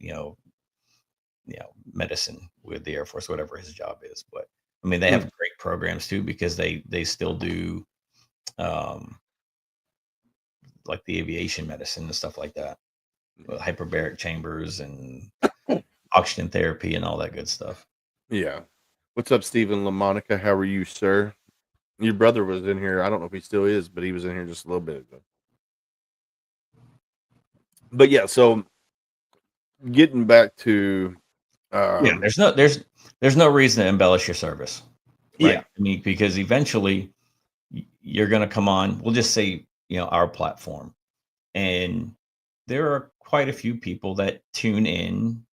medicine with the Air Force, whatever his job is. But I mean, they have great programs too, because they still do like the aviation medicine and stuff like that, hyperbaric chambers and oxygen therapy and all that good stuff. Yeah. What's up, Stephen LaMonica? How are you, sir? Your brother was in here. I don't know if he still is, but he was in here just a little bit ago. But yeah, so getting back to Yeah, there's no reason to embellish your service, right? Yeah. I mean, because eventually you're going to come on, we'll just say, our platform, and there are quite a few people that tune in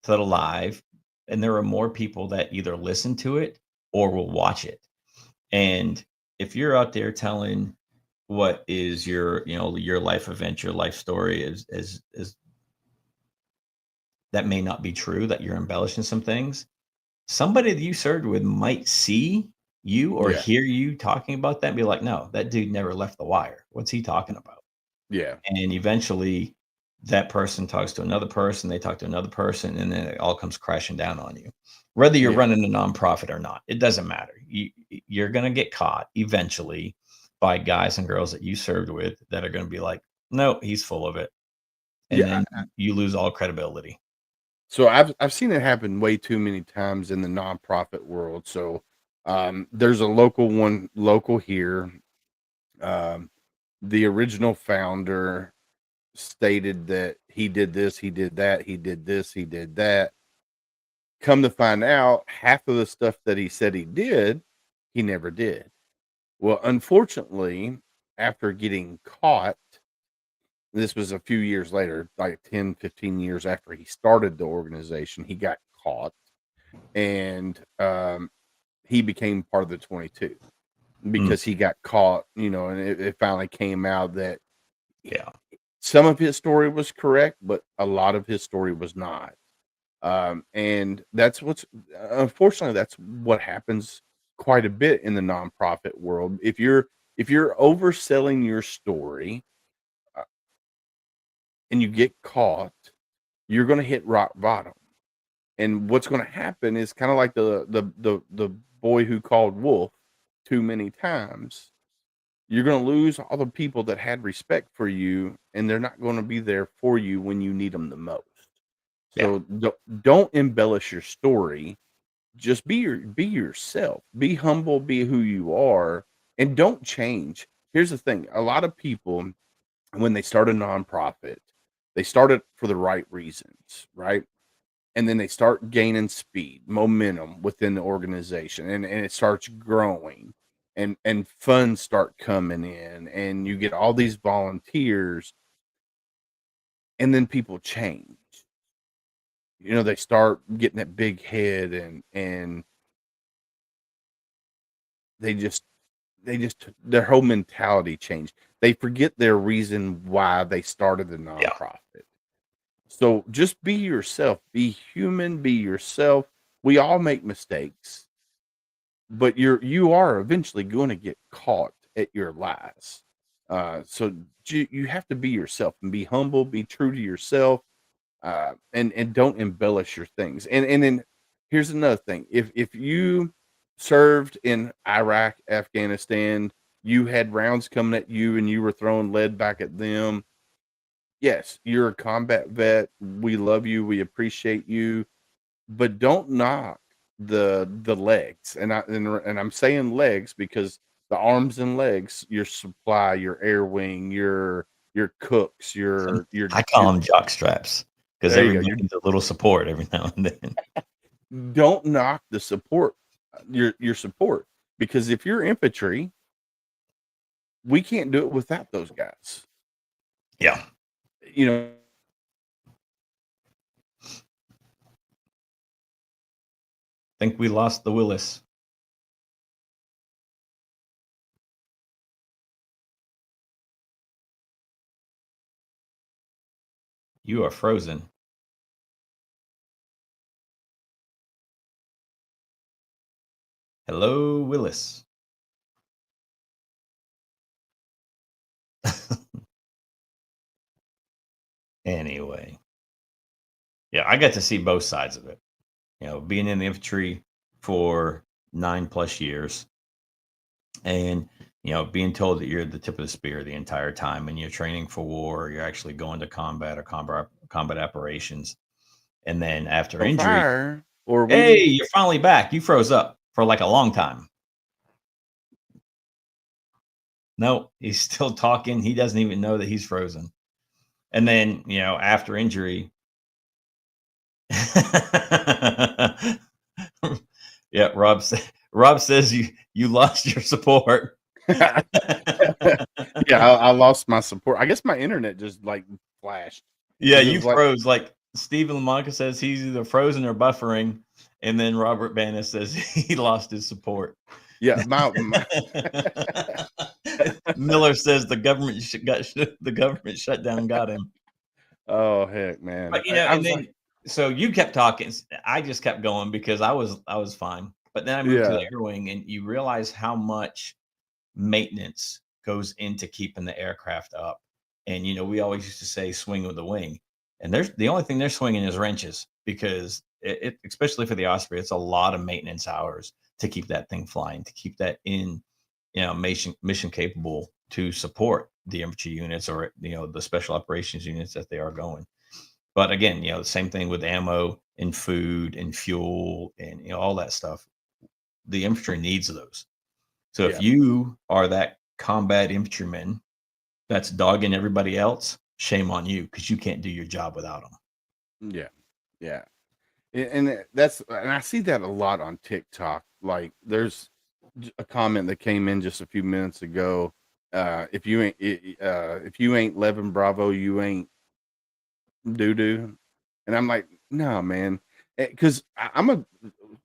to the live, and there are more people that either listen to it or will watch it. And if you're out there telling what is your life event, your life story is that may not be true, that you're embellishing some things, somebody that you served with might see you or Yeah. hear you talking about that and be like, no, that dude never left the wire. What's he talking about? Yeah. And eventually that person talks to another person, they talk to another person, and then it all comes crashing down on you. Whether you're Yeah. running a nonprofit or not, it doesn't matter. You're going to get caught eventually by guys and girls that you served with that are going to be like, no, he's full of it. And Yeah. then you lose all credibility. So I've seen it happen way too many times in the nonprofit world. So there's a local here. Um, the original founder stated that he did this, he did that, he did this, he did that. Come to find out, half of the stuff that he said he did, he never did. Well, unfortunately, after getting caught, this was a few years later, like 10, 15 years after he started the organization, he got caught, and he became part of the 22 Mm, because he got caught, and it finally came out that yeah. some of his story was correct, but a lot of his story was not. And that's unfortunately, that's what happens quite a bit in the nonprofit world. If you're overselling your story, uh, and you get caught, you're going to hit rock bottom. And what's going to happen is kind of like the boy who called wolf too many times. You're going to lose all the people that had respect for you, and they're not going to be there for you when you need them the most. Yeah. So don't embellish your story. Just be yourself. Be humble, be who you are, and don't change. Here's the thing. A lot of people, when they start a nonprofit, they start it for the right reasons, right? And then they start gaining speed, momentum within the organization, and it starts growing, and funds start coming in, and you get all these volunteers, and then people change. They start getting that big head, and they just their whole mentality changed. They forget their reason why they started the Yeah. nonprofit. So just be yourself, be human, be yourself. We all make mistakes, but you are eventually going to get caught at your lies. So you have to be yourself and be humble, be true to yourself, and don't embellish your things. And then here's another thing: if you served in Iraq, Afghanistan, you had rounds coming at you, and you were throwing lead back at them. Yes, you're a combat vet. We love you. We appreciate you, but don't knock the legs. And I'm saying legs because the arms and legs, your supply, your air wing, your cooks, your I call them jock straps because there you go. everybody needs a little support every now and then. Don't knock the support, your support, because if you're infantry, we can't do it without those guys. Yeah. You know, Think we lost the Willis. You are frozen. Hello, Willis. Anyway. Yeah, I got to see both sides of it. Being in the infantry for 9+ years and, being told that you're the tip of the spear the entire time and you're training for war, you're actually going to combat or combat operations. And then after injury, fire or hey, we. you're finally back. You froze up for like a long time. No, he's still talking. He doesn't even know that he's frozen. And then, after injury, Yeah, Rob says you lost your support. Yeah, I lost my support. I guess my internet just like flashed. Yeah, It you was like, froze. Like Stephen Lamonca says he's either frozen or buffering, and then Robert Bana says he lost his support. yeah, my Miller says the government the government shutdown got him. oh heck, man. But I and was then like, so you kept talking. I just kept going because I was fine. But then I moved to yeah, the air wing, and you realize how much maintenance goes into keeping the aircraft up. And we always used to say swing with the wing, and there's the only thing they're swinging is wrenches because especially for the Osprey, it's a lot of maintenance hours to keep that thing flying, to keep that in mission capable to support the infantry units or the special operations units that they are going. But again, the same thing with ammo and food and fuel and all that stuff. The infantry needs those. So if yeah, you are that combat infantryman that's dogging everybody else, shame on you because you can't do your job without them. yeah, yeah. And I see that a lot on TikTok. Like, there's a comment that came in just a few minutes ago. If you ain't Levin Bravo, you ain't doo doo. And I'm like, no, man, because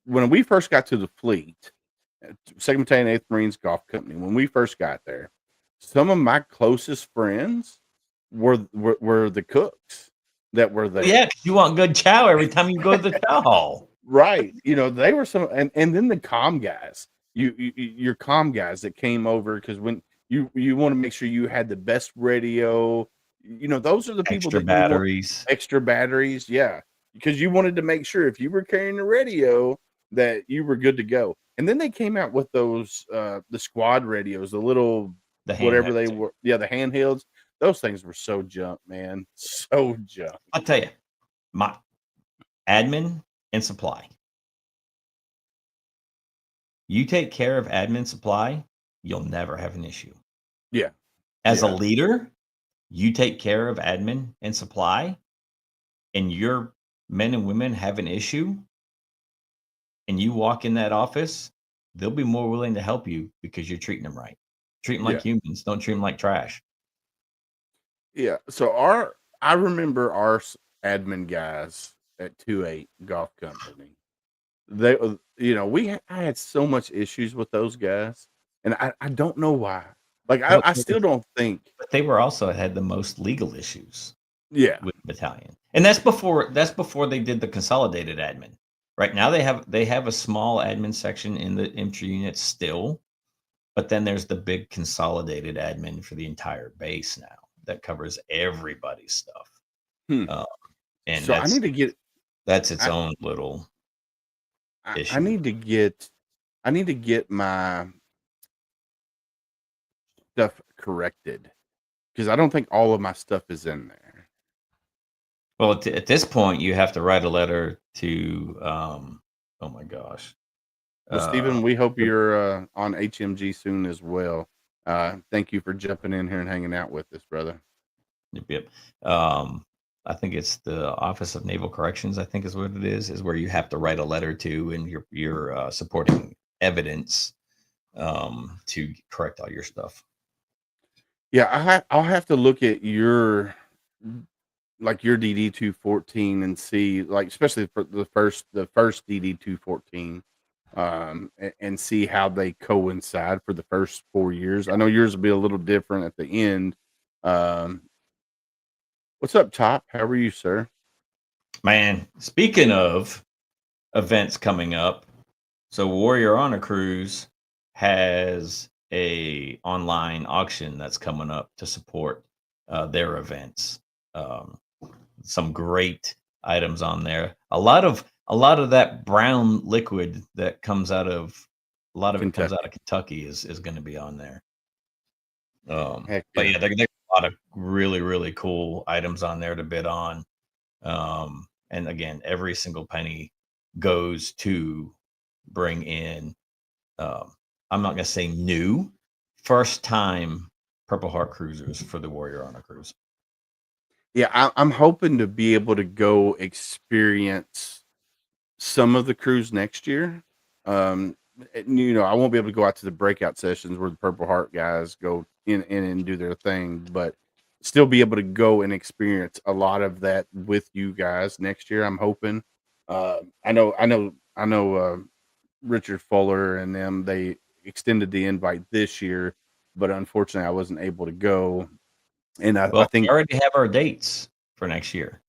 when we first got to the fleet, Second Battalion, 8th Marines Golf Company. When we first got there, some of my closest friends were the cooks that were Well, yeah, there. 'cause you want good chow every time you go to the chow hall. Right. They were some, and then the comm guys, your comm guys that came over, because when you want to make sure you had the best radio, those are the people Extra that you want. batteries. Extra batteries, yeah, because you wanted to make sure if you were carrying the radio that you were good to go. And then they came out with those the squad radios, the little The whatever handhelds. they were, yeah, the handhelds. Those things were so junk, man, so junk. I'll tell you, my admin and supply. You take care of admin supply, you'll never have an issue. Yeah, As a yeah, leader, you take care of admin and supply, and your men and women have an issue, and you walk in that office, they'll be more willing to help you because you're treating them right. Treat them yeah. like humans. Don't treat them like trash. Yeah. So I remember our admin guys at 2-8 Golf Company. They, I had so much issues with those guys, and I don't know why. Like, Well, I still don't think. but they were also had the most legal issues Yeah. with the battalion, and that's before they did the consolidated admin. Right now, they have a small admin section in the infantry unit still, but then there's the big consolidated admin for the entire base now that covers everybody's stuff. Hmm. Uh, and So that's its I, own little I issue. need to get my stuff corrected, because I don't think all of my stuff is in there. Well, at this point, you have to write a letter to, oh my gosh, Well, uh, Stephen, we hope you're on HMG soon as well. Thank you for jumping in here and hanging out with us, brother. yep, yep. I think it's the Office of Naval Corrections. I think is what it is where you have to write a letter to, and you're supporting evidence to correct all your stuff. Yeah, I'll have to look at your DD 214 and see, like, especially for the first DD 214, and see how they coincide for the first 4 years. I know yours will be a little different at the end. Um, what's up, Top? How are you, sir? Man, speaking of events coming up, so Warrior Honor Cruise has a online auction that's coming up to support their events. Some great items on there. A lot of that brown liquid that comes out of a lot of it comes Kentucky. out of Kentucky is going to be on there. Heck But yeah. yeah, there's a lot of really really cool items on there to bid on. And again, every single penny goes to bring in. I'm not going to say new, first time Purple Heart cruisers for the Warrior Honor Cruise. Yeah, I'm hoping to be able to go experience some of the cruise next year. I won't be able to go out to the breakout sessions where the Purple Heart guys go in and do their thing, but still be able to go and experience a lot of that with you guys next year. I'm hoping. I know. Richard Fuller and them, they extended the invite this year, but unfortunately I wasn't able to go. And I Well, we think, already have our dates for next year.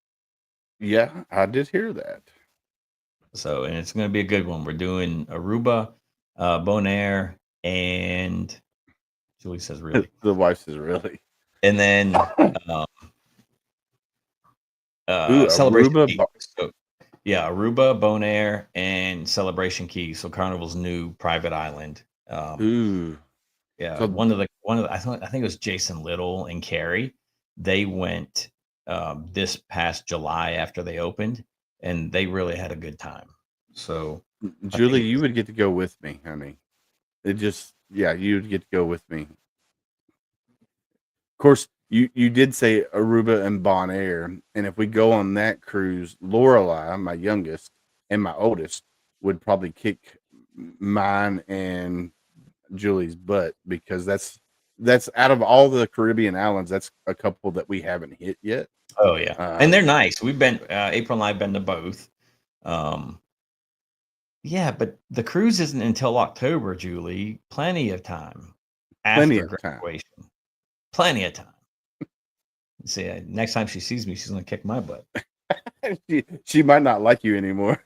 yeah, I did hear that. So, and it's going to be a good one. We're doing Aruba, Bonaire, and Julie says really. The wife says, really? And then um, Ooh, Celebration Aruba. Key. So, yeah, Aruba, Bonaire, and Celebration Key. So Carnival's new private island. Ooh. Yeah, So one of the I think it was Jason Little and Carrie. They went this past July after they opened, and they really had a good time. So I Julie, think you would get to go with me, honey. You would get to go with me. Of course, you did say Aruba and Bonaire, and if we go on that cruise, Lorelai, my youngest and my oldest, would probably kick mine and Julie's butt, because that's out of all the Caribbean islands, that's a couple that we haven't hit yet. oh yeah, and they're nice. We've been April and I've been to both. Yeah, but the cruise isn't until October, Julie. Plenty of time Plenty after of time. graduation. Plenty of time. See, next time she sees me, she's gonna kick my butt. She might not like you anymore.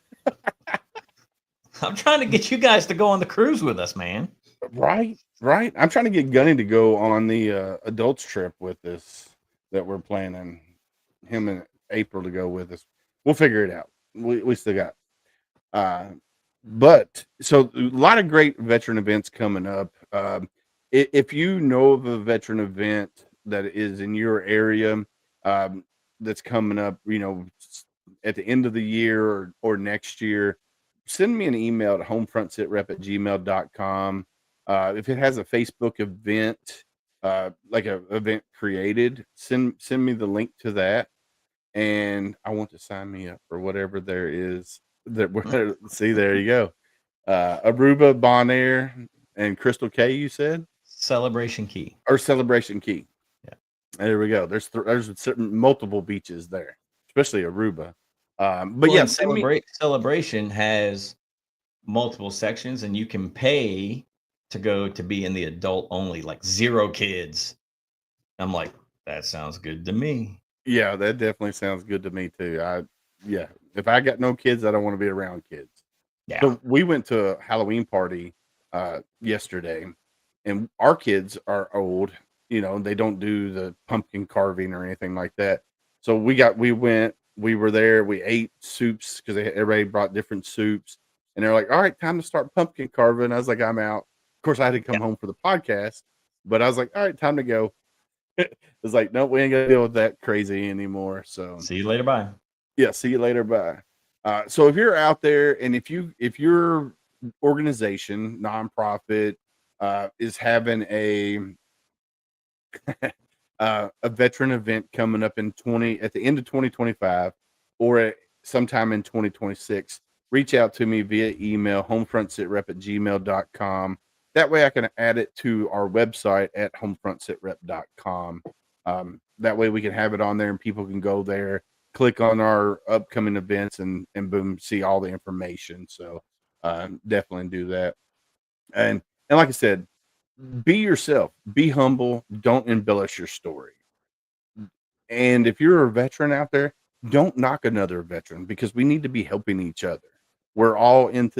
I'm trying to get you guys to go on the cruise with us, man. Right. I'm trying to get Gunny to go on the adults trip with us that we're planning. Him and April to go with us. We'll figure it out. We still got. But so a lot of great veteran events coming up. If you know of a veteran event that is in your area, that's coming up, at the end of the year or next year, send me an email at homefrontsitrep@gmail.com. If it has a Facebook event, like a event created, send me the link to that, and I want to sign me up for whatever there is that we're see. There you go. Aruba, Bonaire, and Crystal Cay, you said, Celebration Key. or Celebration Key. Yeah. There we go. There's certain multiple beaches there, especially Aruba. But Well, yeah, and Celebration has multiple sections, and you can pay to go to be in the adult only, like 0 kids. I'm like, that sounds good to me. Yeah, that definitely sounds good to me too. Yeah, if I got no kids, I don't want to be around kids. Yeah. So we went to a Halloween party yesterday, and our kids are old. They don't do the pumpkin carving or anything like that. So we were there. We ate soups because everybody brought different soups, and they're like, "All right, time to start pumpkin carving." I was like, "I'm out." Of course, I had to come home for the podcast, but I was like, "All right, time to go." It's like, no, we ain't gonna deal with that crazy anymore. So See you later. Bye. yeah, see you later. Bye. So if you're out there, and if your organization, nonprofit, is having a a veteran event coming up at the end of 2025, or sometime in 2026, reach out to me via email, homefrontsitrep@gmail.com. That way I can add it to our website at homefrontsitrep.com. That way we can have it on there and people can go there, click on our upcoming events, and boom, see all the information. So definitely do that. And like I said, be yourself, be humble, don't embellish your story. And if you're a veteran out there, don't knock another veteran, because we need to be helping each other. We're all in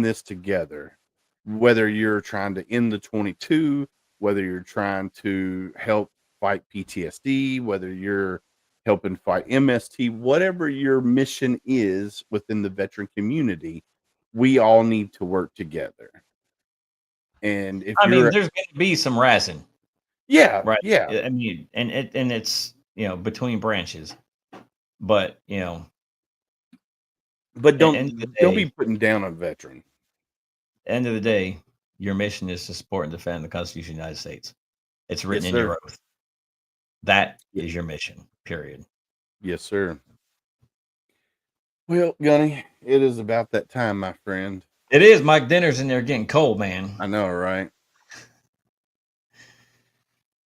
this together. Whether you're trying to end the 22, whether you're trying to help fight PTSD, whether you're helping fight MST, whatever your mission is within the veteran community, we all need to work together. And if there's going to be some razzing. Yeah, right. Yeah. I mean, and it's between branches, but but don't be putting down a veteran. End of the day, your mission is to support and defend the Constitution of the United States. It's written in your oath. That is your mission. period. Yes, sir. Well, Gunny, it is about that time, my friend. It is. My dinner's in there getting cold, man. I know, right?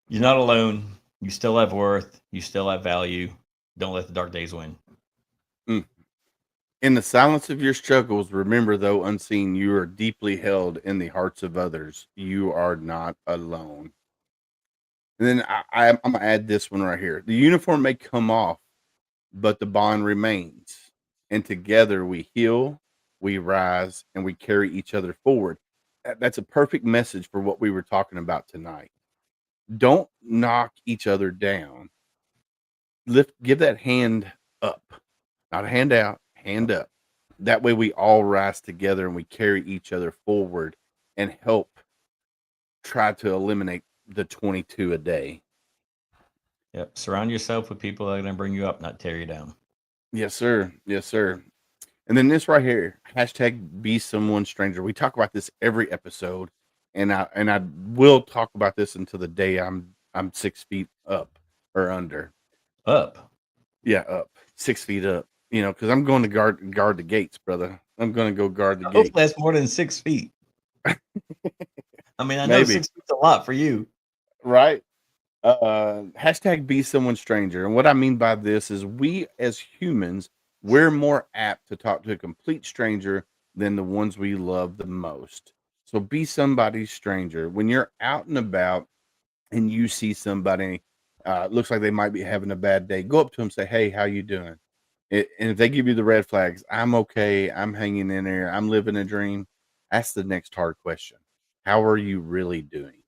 You're not alone. You still have worth. You still have value. Don't let the dark days win. Mm. In the silence of your struggles, remember, though unseen, you are deeply held in the hearts of others. You are not alone. And then I'm going to add this one right here. The uniform may come off, but the bond remains. And together we heal, we rise, and we carry each other forward. That's a perfect message for what we were talking about tonight. Don't knock each other down. Give that hand up, not a hand out, hand up. That way we all rise together and we carry each other forward and help try to eliminate the 22 a day. Yep. Surround yourself with people that are going to bring you up, not tear you down. Yes, sir. Yes, sir. And then this right here, hashtag be someone stranger. We talk about this every episode, and I will talk about this until the day I'm 6 feet up or under. Up. Yeah, up 6 feet up. You know, because I'm going to guard the gates, brother. I'm going to go guard the Hopefully gates. that's more than 6 feet. I mean, I know Maybe. 6 feet's a lot for you, Right? Hashtag be someone stranger. And what I mean by this is we as humans, we're more apt to talk to a complete stranger than the ones we love the most. So be somebody's stranger. When you're out and about and you see somebody, looks like they might be having a bad day, go up to them, say, "Hey, how you doing?" And if they give you the red flags, "I'm okay, I'm hanging in there, I'm living a dream," ask the next hard question. How are you really doing?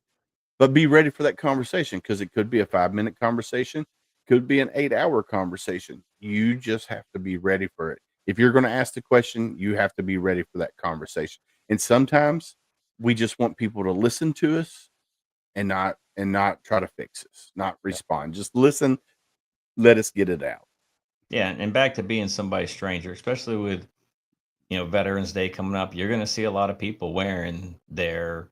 But be ready for that conversation, because it could be a 5-minute conversation, could be an 8-hour conversation. You just have to be ready for it. If you're going to ask the question, you have to be ready for that conversation. And sometimes we just want people to listen to us and not try to fix us, not respond. Just listen, let us get it out. Yeah, and back to being somebody's stranger, especially with Veterans Day coming up. You're going to see a lot of people wearing their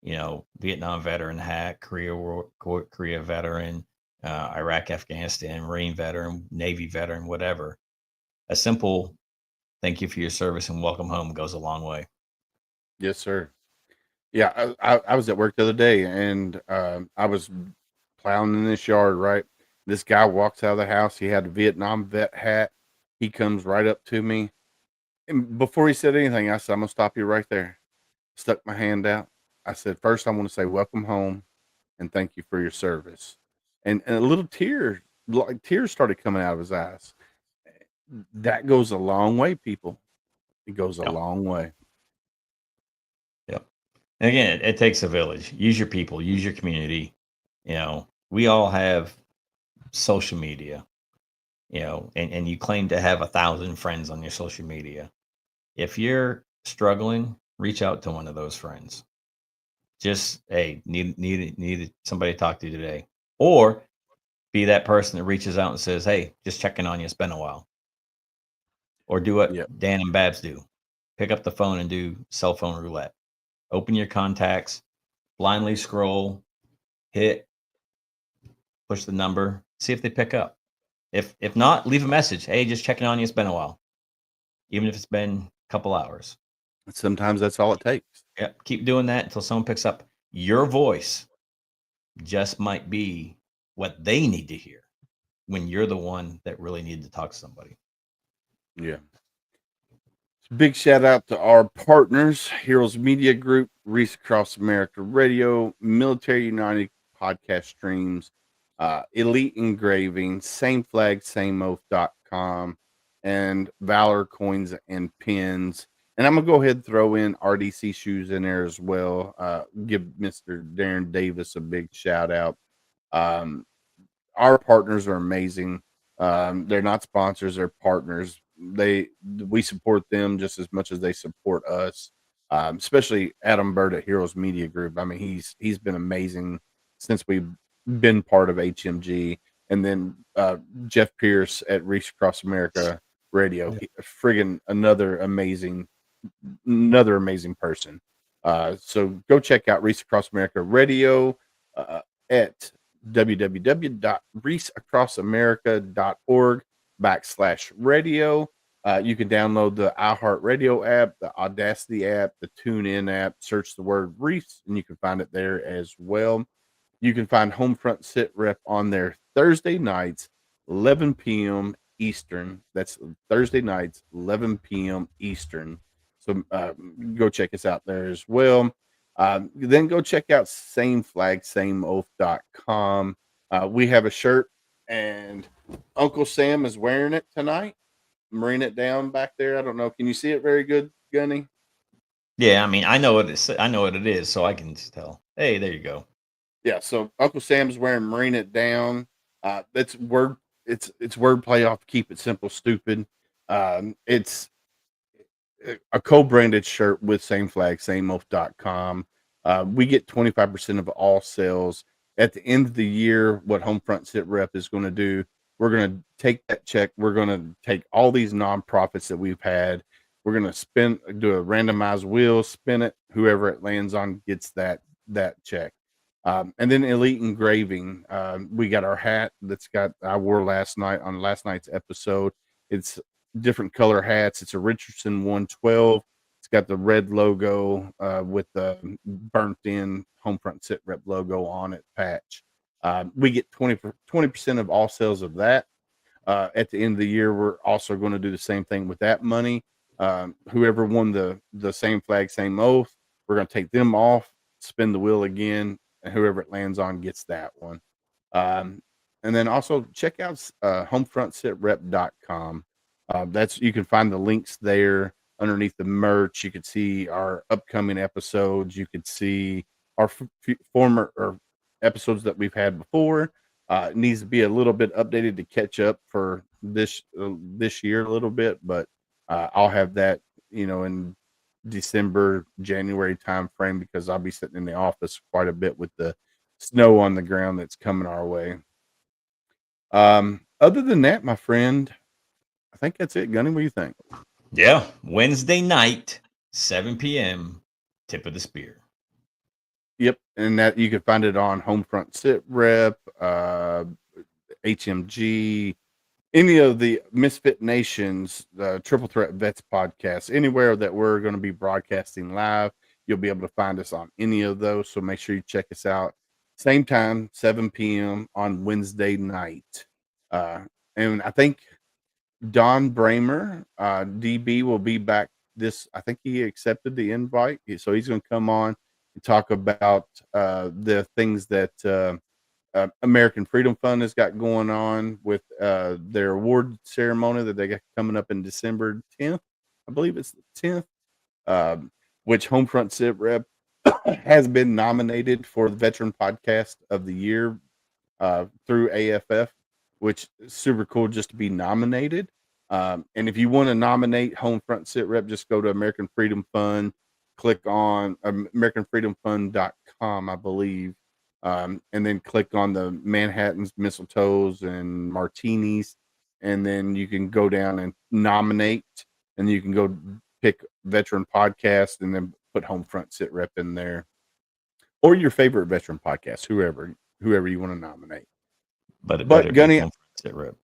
Vietnam veteran hat, Korea veteran, Iraq, Afghanistan, Marine veteran, Navy veteran, whatever. A simple thank you for your service and welcome home goes a long way. Yes, sir. Yeah, I was at work the other day, and I was plowing in this yard, right? This guy walks out of the house. He had a Vietnam vet hat. He comes right up to me. And before he said anything, I said, "I'm going to stop you right there." Stuck my hand out. I said, "First, I want to say welcome home and thank you for your service." And a little tear, like tears started coming out of his eyes. That goes a long way, people. It goes a Yep. long way. Yep. And again, it takes a village. Use your people, use your community. We all have social media, and you claim to have 1,000 friends on your social media. If you're struggling, reach out to one of those friends. Just, hey, need somebody to talk to today. Or be that person that reaches out and says, "Hey, just checking on you. It's been a while." Or do what Yep. Dan and Babs do. Pick up the phone and do cell phone roulette. Open your contacts, blindly scroll, hit, push the number, see if they pick up. If not, leave a message. "Hey, just checking on you. It's been a while." Even if it's been a couple hours. Sometimes that's all it takes. Yep. Keep doing that until someone picks up. Your voice just might be what they need to hear when you're the one that really needed to talk to somebody. Yeah. Big shout out to our partners, Heroes Media Group, Reese Across America Radio, Military United podcast streams, Elite Engraving, Same Flag, Same Oath.com, and Valor Coins and Pins. And I'm going to go ahead and throw in RDC Shoes in there as well. Give Mr. Darren Davis a big shout out. Our partners are amazing. They're not sponsors; they're partners. We support them just as much as they support us. Especially Adam Bird at Heroes Media Group. I mean, he's been amazing since we've been part of HMG, and then Jeff Pierce at Reach Across America Radio. Friggin' another amazing person. So go check out Reach Across America Radio at www.reaseacrossamerica.org/radio. You can download the iHeartRadio app, the Audacity app, the TuneIn app, search the word Reese, and you can find it there as well. You can find HomeFront SitRep on there Thursday nights, 11 p.m. Eastern. That's Thursday nights, 11 p.m. Eastern. So go check us out there as well. Then go check out sameflagsameoath.com. We have a shirt, and Uncle Sam is wearing it tonight. Marine it down back there. I don't know. Can you see it very good, Gunny? Yeah, I mean, I know what it is, so I can just tell. Hey, there you go. Yeah, so Uncle Sam's wearing Marine It Down. It's wordplay off Keep It Simple Stupid. It's a co-branded shirt with sameflagsameoath.com. We get 25% of all sales. At the end of the year, what HomeFront SitRep is going to do, we're going to take that check. We're going to take all these nonprofits that we've had. We're going to do a randomized wheel, spin it. Whoever it lands on gets that check. And then Elite Engraving. We got our hat I wore last night on last night's episode. It's different color hats. It's a Richardson 112. It's got the red logo with the burnt in HomeFront SitRep logo on it patch. We get 20% of all sales of that. At the end of the year, we're also going to do the same thing with that money. Whoever won the Same Flag, Same Oath, we're going to take them off, spin the wheel again, and whoever it lands on gets that one. And then also check out homefrontsitrep.com. You can find the links there underneath the merch. You could see our upcoming episodes. You could see our former or episodes that we've had before. It needs to be a little bit updated to catch up for this year a little bit, but I'll have that, in December, January time frame, because I'll be sitting in the office quite a bit with the snow on the ground that's coming our way. Other than that, my friend, I think that's it. Gunny, what do you think? Yeah, Wednesday night, 7 p.m., Tip of the Spear. Yep, and that you can find it on HomeFront SitRep, HMG, any of the Misfit Nations, the Triple Threat Vets podcast, anywhere that we're going to be broadcasting live, you'll be able to find us on any of those. So make sure you check us out. Same time, 7 p.m. on Wednesday night. And I think Don Bramer, DB, will be back I think he accepted the invite. So he's going to come on and talk about the things that American Freedom Fund has got going on with their award ceremony that they got coming up in December 10th. I believe it's the 10th, which HomeFront SitRep has been nominated for the Veteran Podcast of the Year through AFF, which is super cool just to be nominated. And if you want to nominate HomeFront SitRep, just go to American Freedom Fund, click on AmericanFreedomFund.com, I believe. And then click on the Manhattans, mistletoes, and martinis, and then you can go down and nominate, and you can go pick Veteran Podcast, and then put HomeFront SitRep in there, or your favorite Veteran Podcast, whoever you want to nominate. But Gunny, SitRep.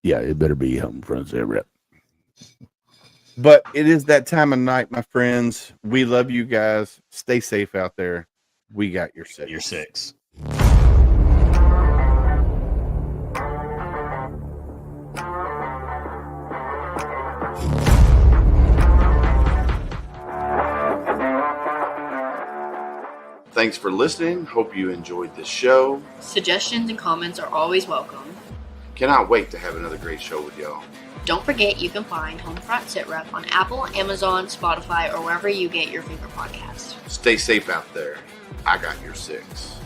Yeah, it better be HomeFront SitRep. But it is that time of night, my friends. We love you guys. Stay safe out there. We got your six. Your six. Thanks for listening. Hope you enjoyed the show. Suggestions and comments are always welcome. Cannot wait to have another great show with y'all. Don't forget you can find HomeFront SitRep on Apple, Amazon, Spotify, or wherever you get your favorite podcasts. Stay safe out there. I got your six.